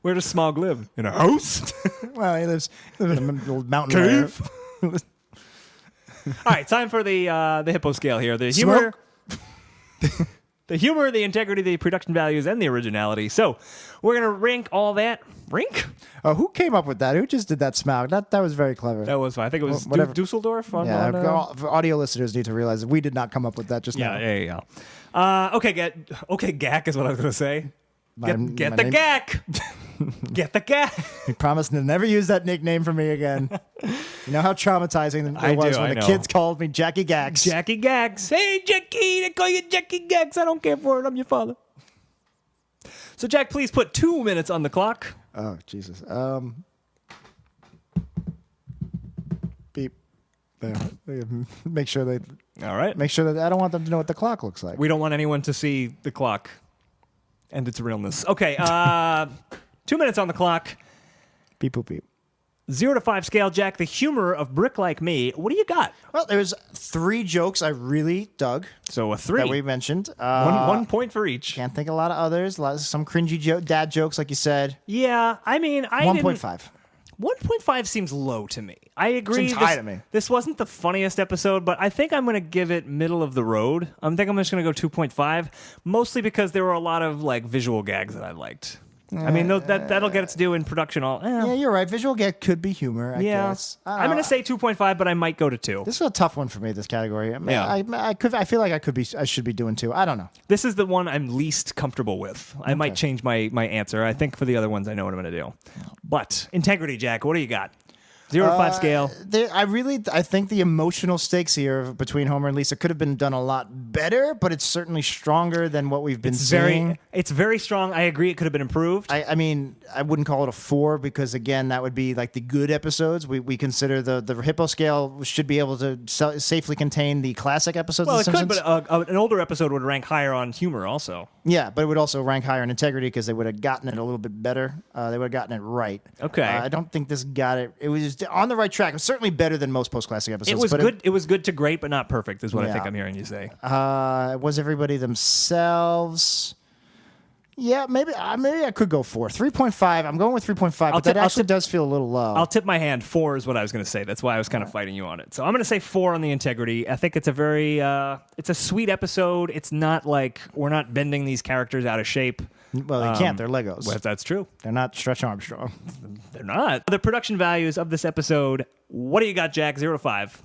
Where does Smog live? In a house? Well, he lives in a little mountain cave. All right, time for the hippo scale here. The humor, the humor, the integrity, the production values, and the originality. So we're gonna rank all that. Rank? Oh, who came up with that? Who just did that Smaug? That was very clever. That was fine. I think it was Whatever. Dusseldorf. For audio listeners need to realize that we did not come up with that just now. Yeah. Okay, Gak is what I was gonna say. Get My the name- Gak. Get the Gak. He promised to never use that nickname for me again. You know how traumatizing I it was do, when I the know. kids called me Jackie Gax. Jackie Gax. Hey, Jackie, they call you Jackie Gax. I don't care for it. I'm your father. So, Jack, please put 2 minutes on the clock. Oh, Jesus. Beep. There. Make sure that I don't want them to know what the clock looks like. We don't want anyone to see the clock and its realness. Okay, 2 minutes on the clock. Beep, boop, beep. 0 to 5 scale, Jack. The humor of Brick Like Me. What do you got? Well, there's 3 jokes I really dug So a 3. that we mentioned. One point for each. Can't think of a lot of others. Some cringy dad jokes, like you said. Yeah, I mean, 1.5. 1.5 seems low to me. I agree. Seems high to me. This wasn't the funniest episode, but I think I'm going to give it middle of the road. I think I'm just going to go 2.5, mostly because there were a lot of like visual gags that I liked. I mean, that'll get its due in production. Yeah, you're right. Visual gag could be humor, I guess. I'm going to say 2.5, but I might go to 2. This is a tough one for me, this category. I mean, Yeah. I feel like I should be doing 2. I don't know. This is the one I'm least comfortable with. I might change my answer. I think for the other ones, I know what I'm going to do. But integrity, Jack, what do you got? 0 to 5 scale. I think the emotional stakes here between Homer and Lisa could have been done a lot better, but it's certainly stronger than what we've been seeing. It's very strong. I agree. It could have been improved. I mean, I wouldn't call it a 4 because, again, that would be like the good episodes. We consider the Hippo scale should be able to safely contain the classic episodes Well, of it The could, Simpsons. but an older episode would rank higher on humor also. Yeah, but it would also rank higher in integrity because they would have gotten it a little bit better. They would have gotten it right. Okay. I don't think this got it. It was on the right track. It was certainly better than most post-classic episodes. It was but good. It was good to great, but not perfect, is what I Yeah. think I'm hearing you say. Was everybody themselves? Yeah, maybe I could go 4. 3.5. I'm going with 3.5, but that actually does feel a little low. I'll tip my hand. 4 is what I was going to say. That's why I was kind of fighting you on it. So I'm going to say 4 on the integrity. I think it's a very, it's a sweet episode. It's not like we're not bending these characters out of shape. Well, they can't. They're Legos. Well, that's true. They're not Stretch Armstrong. They're not. The production values of this episode. What do you got, Jack? 0 to 5.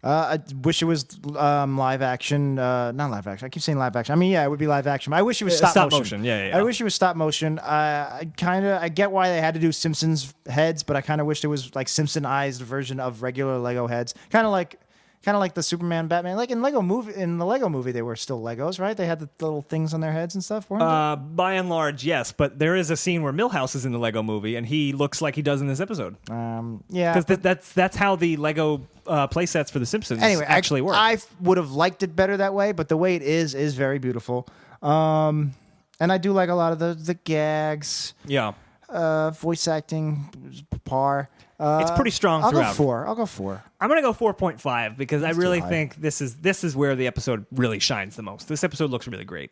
I wish it was live action. Not live action. I keep saying live action. I mean, yeah, it would be live action. I wish it was stop motion. Yeah. I wish it was stop motion. I get why they had to do Simpsons heads, but I kind of wished it was like Simpsonized version of regular Lego heads. Kind of like the Superman, Batman. Like in the Lego movie, they were still Legos, right? They had the little things on their heads and stuff. Weren't they? By and large, yes. But there is a scene where Milhouse is in the Lego movie, and he looks like he does in this episode. Yeah, Because that's how the Lego play sets for The Simpsons actually work. I would have liked it better that way, but the way it is very beautiful. And I do like a lot of the gags, Yeah. voice acting, par. It's pretty strong I'll throughout. go 4. I'm gonna go 4.5 because I really high. think this is where the episode really shines the most. This episode looks really great,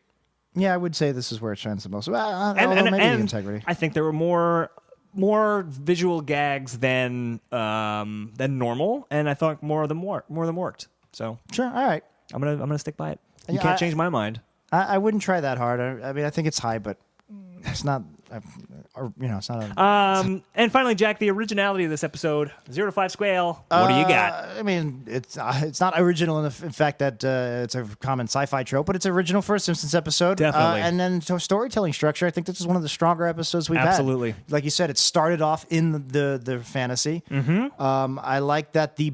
Yeah, I would say this is where it shines the most. Although and maybe the integrity. I think there were more visual gags than normal, and I thought more of them worked. So Sure, all right. I'm gonna stick by it. You Yeah, can't change my mind. I wouldn't try that hard. I mean, I think it's high, but it's not. It's not a. And finally, Jack, the originality of this episode, 0 to 5 scale. What do you got? I mean, it's not original in the fact that it's a common sci-fi trope, but it's original for a Simpsons episode. Definitely. And then storytelling structure, I think this is one of the stronger episodes we've Absolutely. had. Like you said, it started off in the fantasy. Mm-hmm. I like that the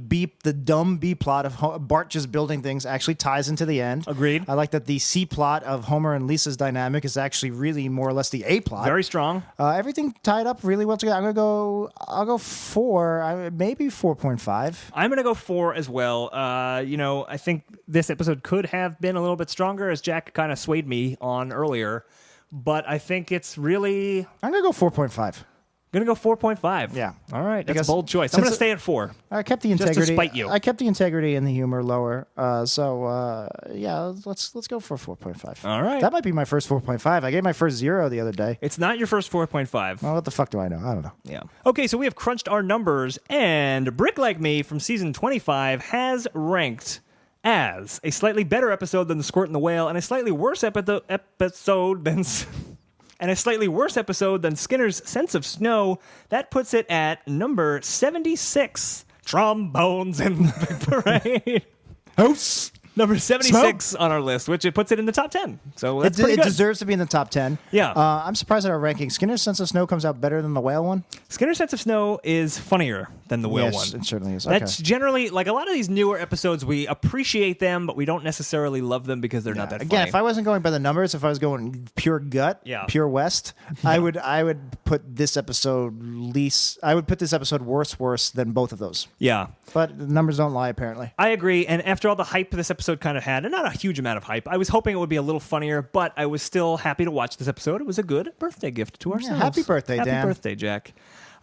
dumb B plot of Bart just building things actually ties into the end. Agreed. I like that the C plot of Homer and Lisa's dynamic is actually really more or less the A plot. Very strong. Everything tied up really well together. I'll go 4, maybe 4.5. I'm going to go 4 as well. I think this episode could have been a little bit stronger, as Jack kind of swayed me on earlier. But I think it's really... I'm going to go 4.5. Gonna go 4.5. Yeah. All right. That's Because a bold choice. I'm since gonna stay at 4. I kept the Just to integrity. spite you. I kept the integrity and the humor lower. Yeah, let's go for 4.5. All right. That might be my first 4.5. I gave my first 0 the other day. It's not your first 4.5. Well, what the fuck do I know? I don't know. Yeah. Okay, so we have crunched our numbers, and Brick Like Me from season 25 has ranked as a slightly better episode than The Squirt and the Whale, and a slightly worse episode than and a slightly worse episode than Skinner's Sense of Snow. That puts it at number 76. Trombones in the Big Parade. House. Number 76 on our list, which it puts it in the top 10. So that's It pretty good. deserves to be in the top 10. Yeah. I'm surprised at our ranking. Skinner's Sense of Snow comes out better than the Whale one. Skinner's Sense of Snow is funnier than the Whale Yes, one. it certainly is. That's Okay. generally, like a lot of these newer episodes, we appreciate them, but we don't necessarily love them because they're not that Again, funny. if I wasn't going by the numbers, if I was going pure gut, Yeah. pure West, I would put this episode I would put this episode worse than both of those. Yeah. But the numbers don't lie, apparently. I agree, and after all the hype this episode kind of had, and not a huge amount of hype, I was hoping it would be a little funnier, but I was still happy to watch this episode. It was a good birthday gift to ourselves. happy birthday, Dan. Happy birthday, Jack.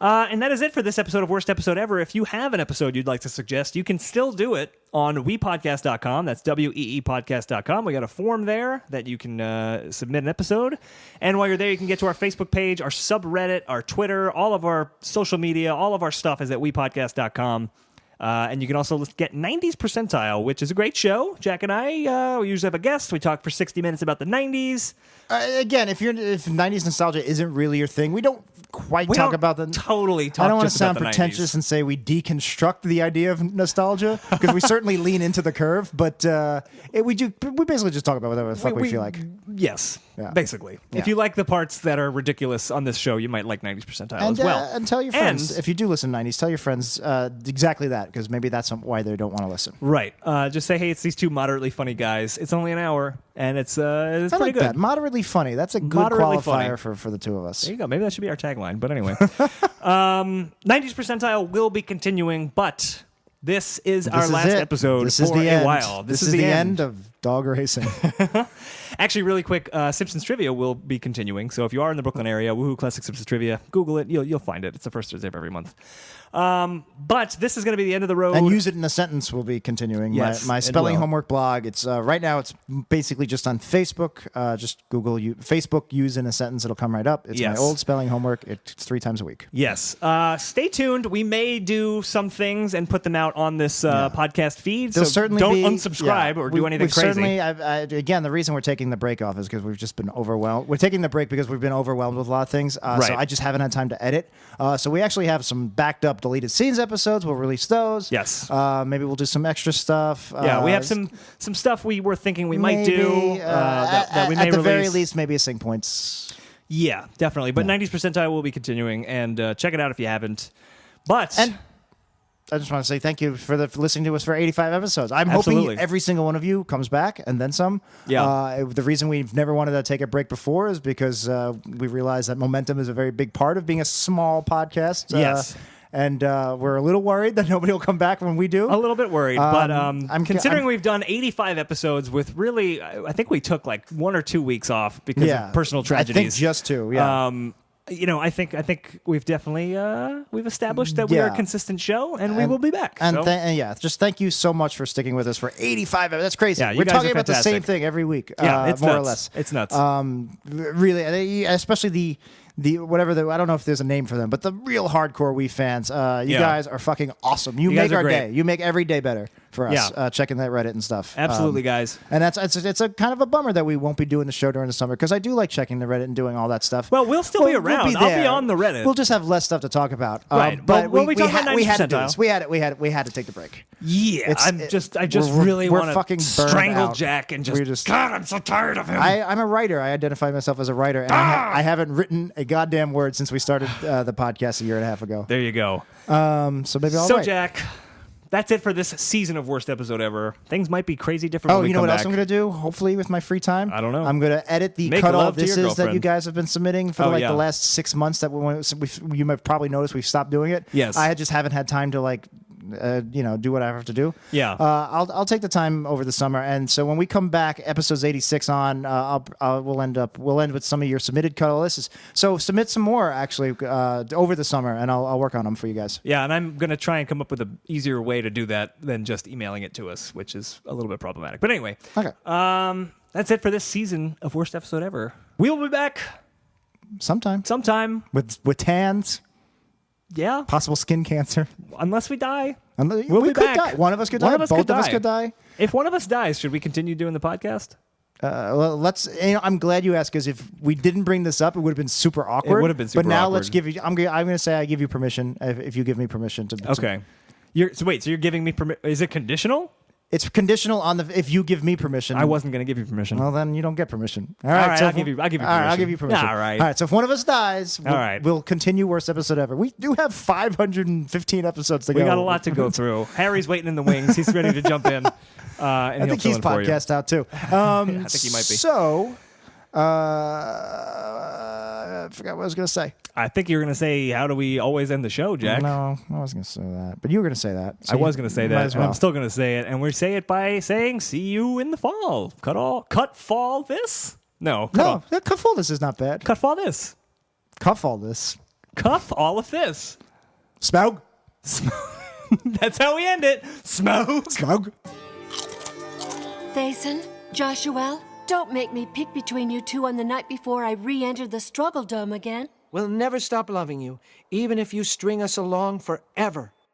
And that is it for this episode of Worst Episode Ever. If you have an episode you'd like to suggest, you can still do it on weepodcast.com. That's weepodcast.com. We got a form there that you can submit an episode. And while you're there, you can get to our Facebook page, our subreddit, our Twitter, all of our social media, all of our stuff is at weepodcast.com. And you can also get 90s Percentile, which is a great show. Jack and I, we usually have a guest. We talk for 60 minutes about the 90s. Again, if 90s nostalgia isn't really your thing, we don't quite We talk don't about the. totally talk I don't want to just about sound the pretentious 90s. and say we deconstruct the idea of nostalgia because we certainly lean into the curve, but we basically just talk about whatever the fuck we feel like. Yes, Yeah. basically. Yeah. If you like the parts that are ridiculous on this show, you might like 90s Percentile And, as well. and tell your friends, And- if you do listen to 90s, tell your friends exactly that, because maybe that's why they don't want to listen. Right. Just say, hey, it's these two moderately funny guys. It's only an hour, and it's I pretty like good. that. Moderately funny. That's a good Moderately qualifier funny. for the two of us. There you go. Maybe that should be our tagline. But anyway, 90s Percentile will be continuing, but this is our This is last it. episode This for is the a end. while. This is the end of dog racing. Actually, really quick, Simpsons Trivia will be continuing. So if you are in the Brooklyn area, Woohoo Classic Simpsons Trivia, Google it. You'll find it. It's the first Thursday of every month. But this is going to be the end of the road. And use it in a sentence will be continuing. Yes, my it spelling will. homework blog. It's right now. It's basically just on Facebook. Just Google Facebook. Use in a sentence. It'll come right up. It's Yes. my old spelling homework. It's 3 times a week. Yes. Stay tuned. We may do some things and put them out on this podcast feed. There'll so certainly don't be, unsubscribe or do anything we've crazy. Certainly, again, the reason we're taking the break off is because we've just been overwhelmed. We're taking the break because we've been overwhelmed with a lot of things. Right. So I just haven't had time to edit. So we actually have some backed up deleted scenes episodes. We'll release those. Yes. Maybe we'll do some extra stuff. Yeah, we have some stuff we were thinking we might do maybe, that we may at the release. very least, maybe a sync points. Yeah, definitely. But 90s Percentile will be continuing, and check it out if you haven't. But And I just want to say thank you for listening to us for 85 episodes. I'm Absolutely. hoping every single one of you comes back and then some. Yeah. The reason we've never wanted to take a break before is because we realize that momentum is a very big part of being a small podcast. Yes. And we're a little worried that nobody will come back when we do. a little bit worried, but I'm considering we've done 85 episodes with really, I think we took like 1 or 2 weeks off because of personal tragedies. I think just 2, yeah. I think we've definitely we've established that we are a Yeah. consistent show, and we will be back. And, so. and yeah, just thank you so much for sticking with us for 85. That's crazy. Yeah, you We're guys talking are about the same fantastic. thing every week. Yeah, it's more nuts. or less. It's nuts. Really, especially the whatever I don't know if there's a name for them, but the real hardcore Wii fans. You Yeah. guys are fucking awesome. You guys make are our great. day. You make every day better for us. Yeah. Checking that Reddit and stuff. Absolutely, guys. And it's a kind of a bummer that we won't be doing the show during the summer because I do like checking the Reddit and doing all that stuff. Well, we'll still be around. I'll be there. on the Reddit. We'll just have less stuff to talk about. Right. But Well, we talk about we had to 90% do this. We had to take the break. Yeah, I just we're- really we're want to fucking burned strangle out. Jack and We're just, just- God, I'm so tired of him. I'm a writer. I identify myself as a writer, and I haven't written a goddamn word since we started the podcast a year and a half ago. there you go. So maybe I'll So, write. Jack, that's it for this season of Worst Episode Ever. Things might be crazy different Oh, when we you know come what back. else I'm going to do? Hopefully, with my free time, I don't know. I'm going to edit the Make cut all love to your thises that girlfriend. you guys have been submitting for Oh, yeah. the last 6 months. You might probably notice we've stopped doing it. Yes. I just haven't had time to do what I have to do. Yeah. I'll take the time over the summer, and so when we come back, episodes 86 on, we'll end with some of your submitted cuddle lists. So submit some more actually over the summer, and I'll work on them for you guys. Yeah, and I'm gonna try and come up with an easier way to do that than just emailing it to us, which is a little bit problematic. But anyway, Okay. That's it for this season of Worst Episode Ever. We will be back Sometime with tans, yeah, possible skin cancer. unless we die. We We'll be could back. die. One of us could die. One of us Both could of us die. could die. If one of us dies, should we continue doing the podcast? Well, let's. I'm glad you asked, because if we didn't bring this up, it would have been super awkward. would have been super But now awkward. let's give you. I'm going to say I give you permission if you give me permission to. Okay. So you're giving me permission? Is it conditional? It's conditional on if you give me permission. I wasn't gonna give you permission. Well, then you don't get permission. All right, so I'll if- give you All right, I'll permission. give you permission. All right. All right. So if one of us dies, All right. we'll continue Worst Episode Ever. We do have 515 episodes to go. We got a lot to go through. Harry's waiting in the wings. He's ready to jump in. And I think he's podcast out too. I think he might be. So, I forgot what I was going to say. I think you were going to say, how do we always end the show, Jack? No, I wasn't going to say that. But you were going to say that. So I was going to say might that, as and well. I'm still going to say it. And we say it by saying, see you in the fall. Cut fall this? No. No, cuff all this is not bad. Cut fall this. Cuff all this. Cuff all of this. Smoke. That's how we end it. Smoke. Smoke. Thason, Joshua, don't make me pick between you two on the night before I re-enter the struggle dome again. We'll never stop loving you, even if you string us along forever.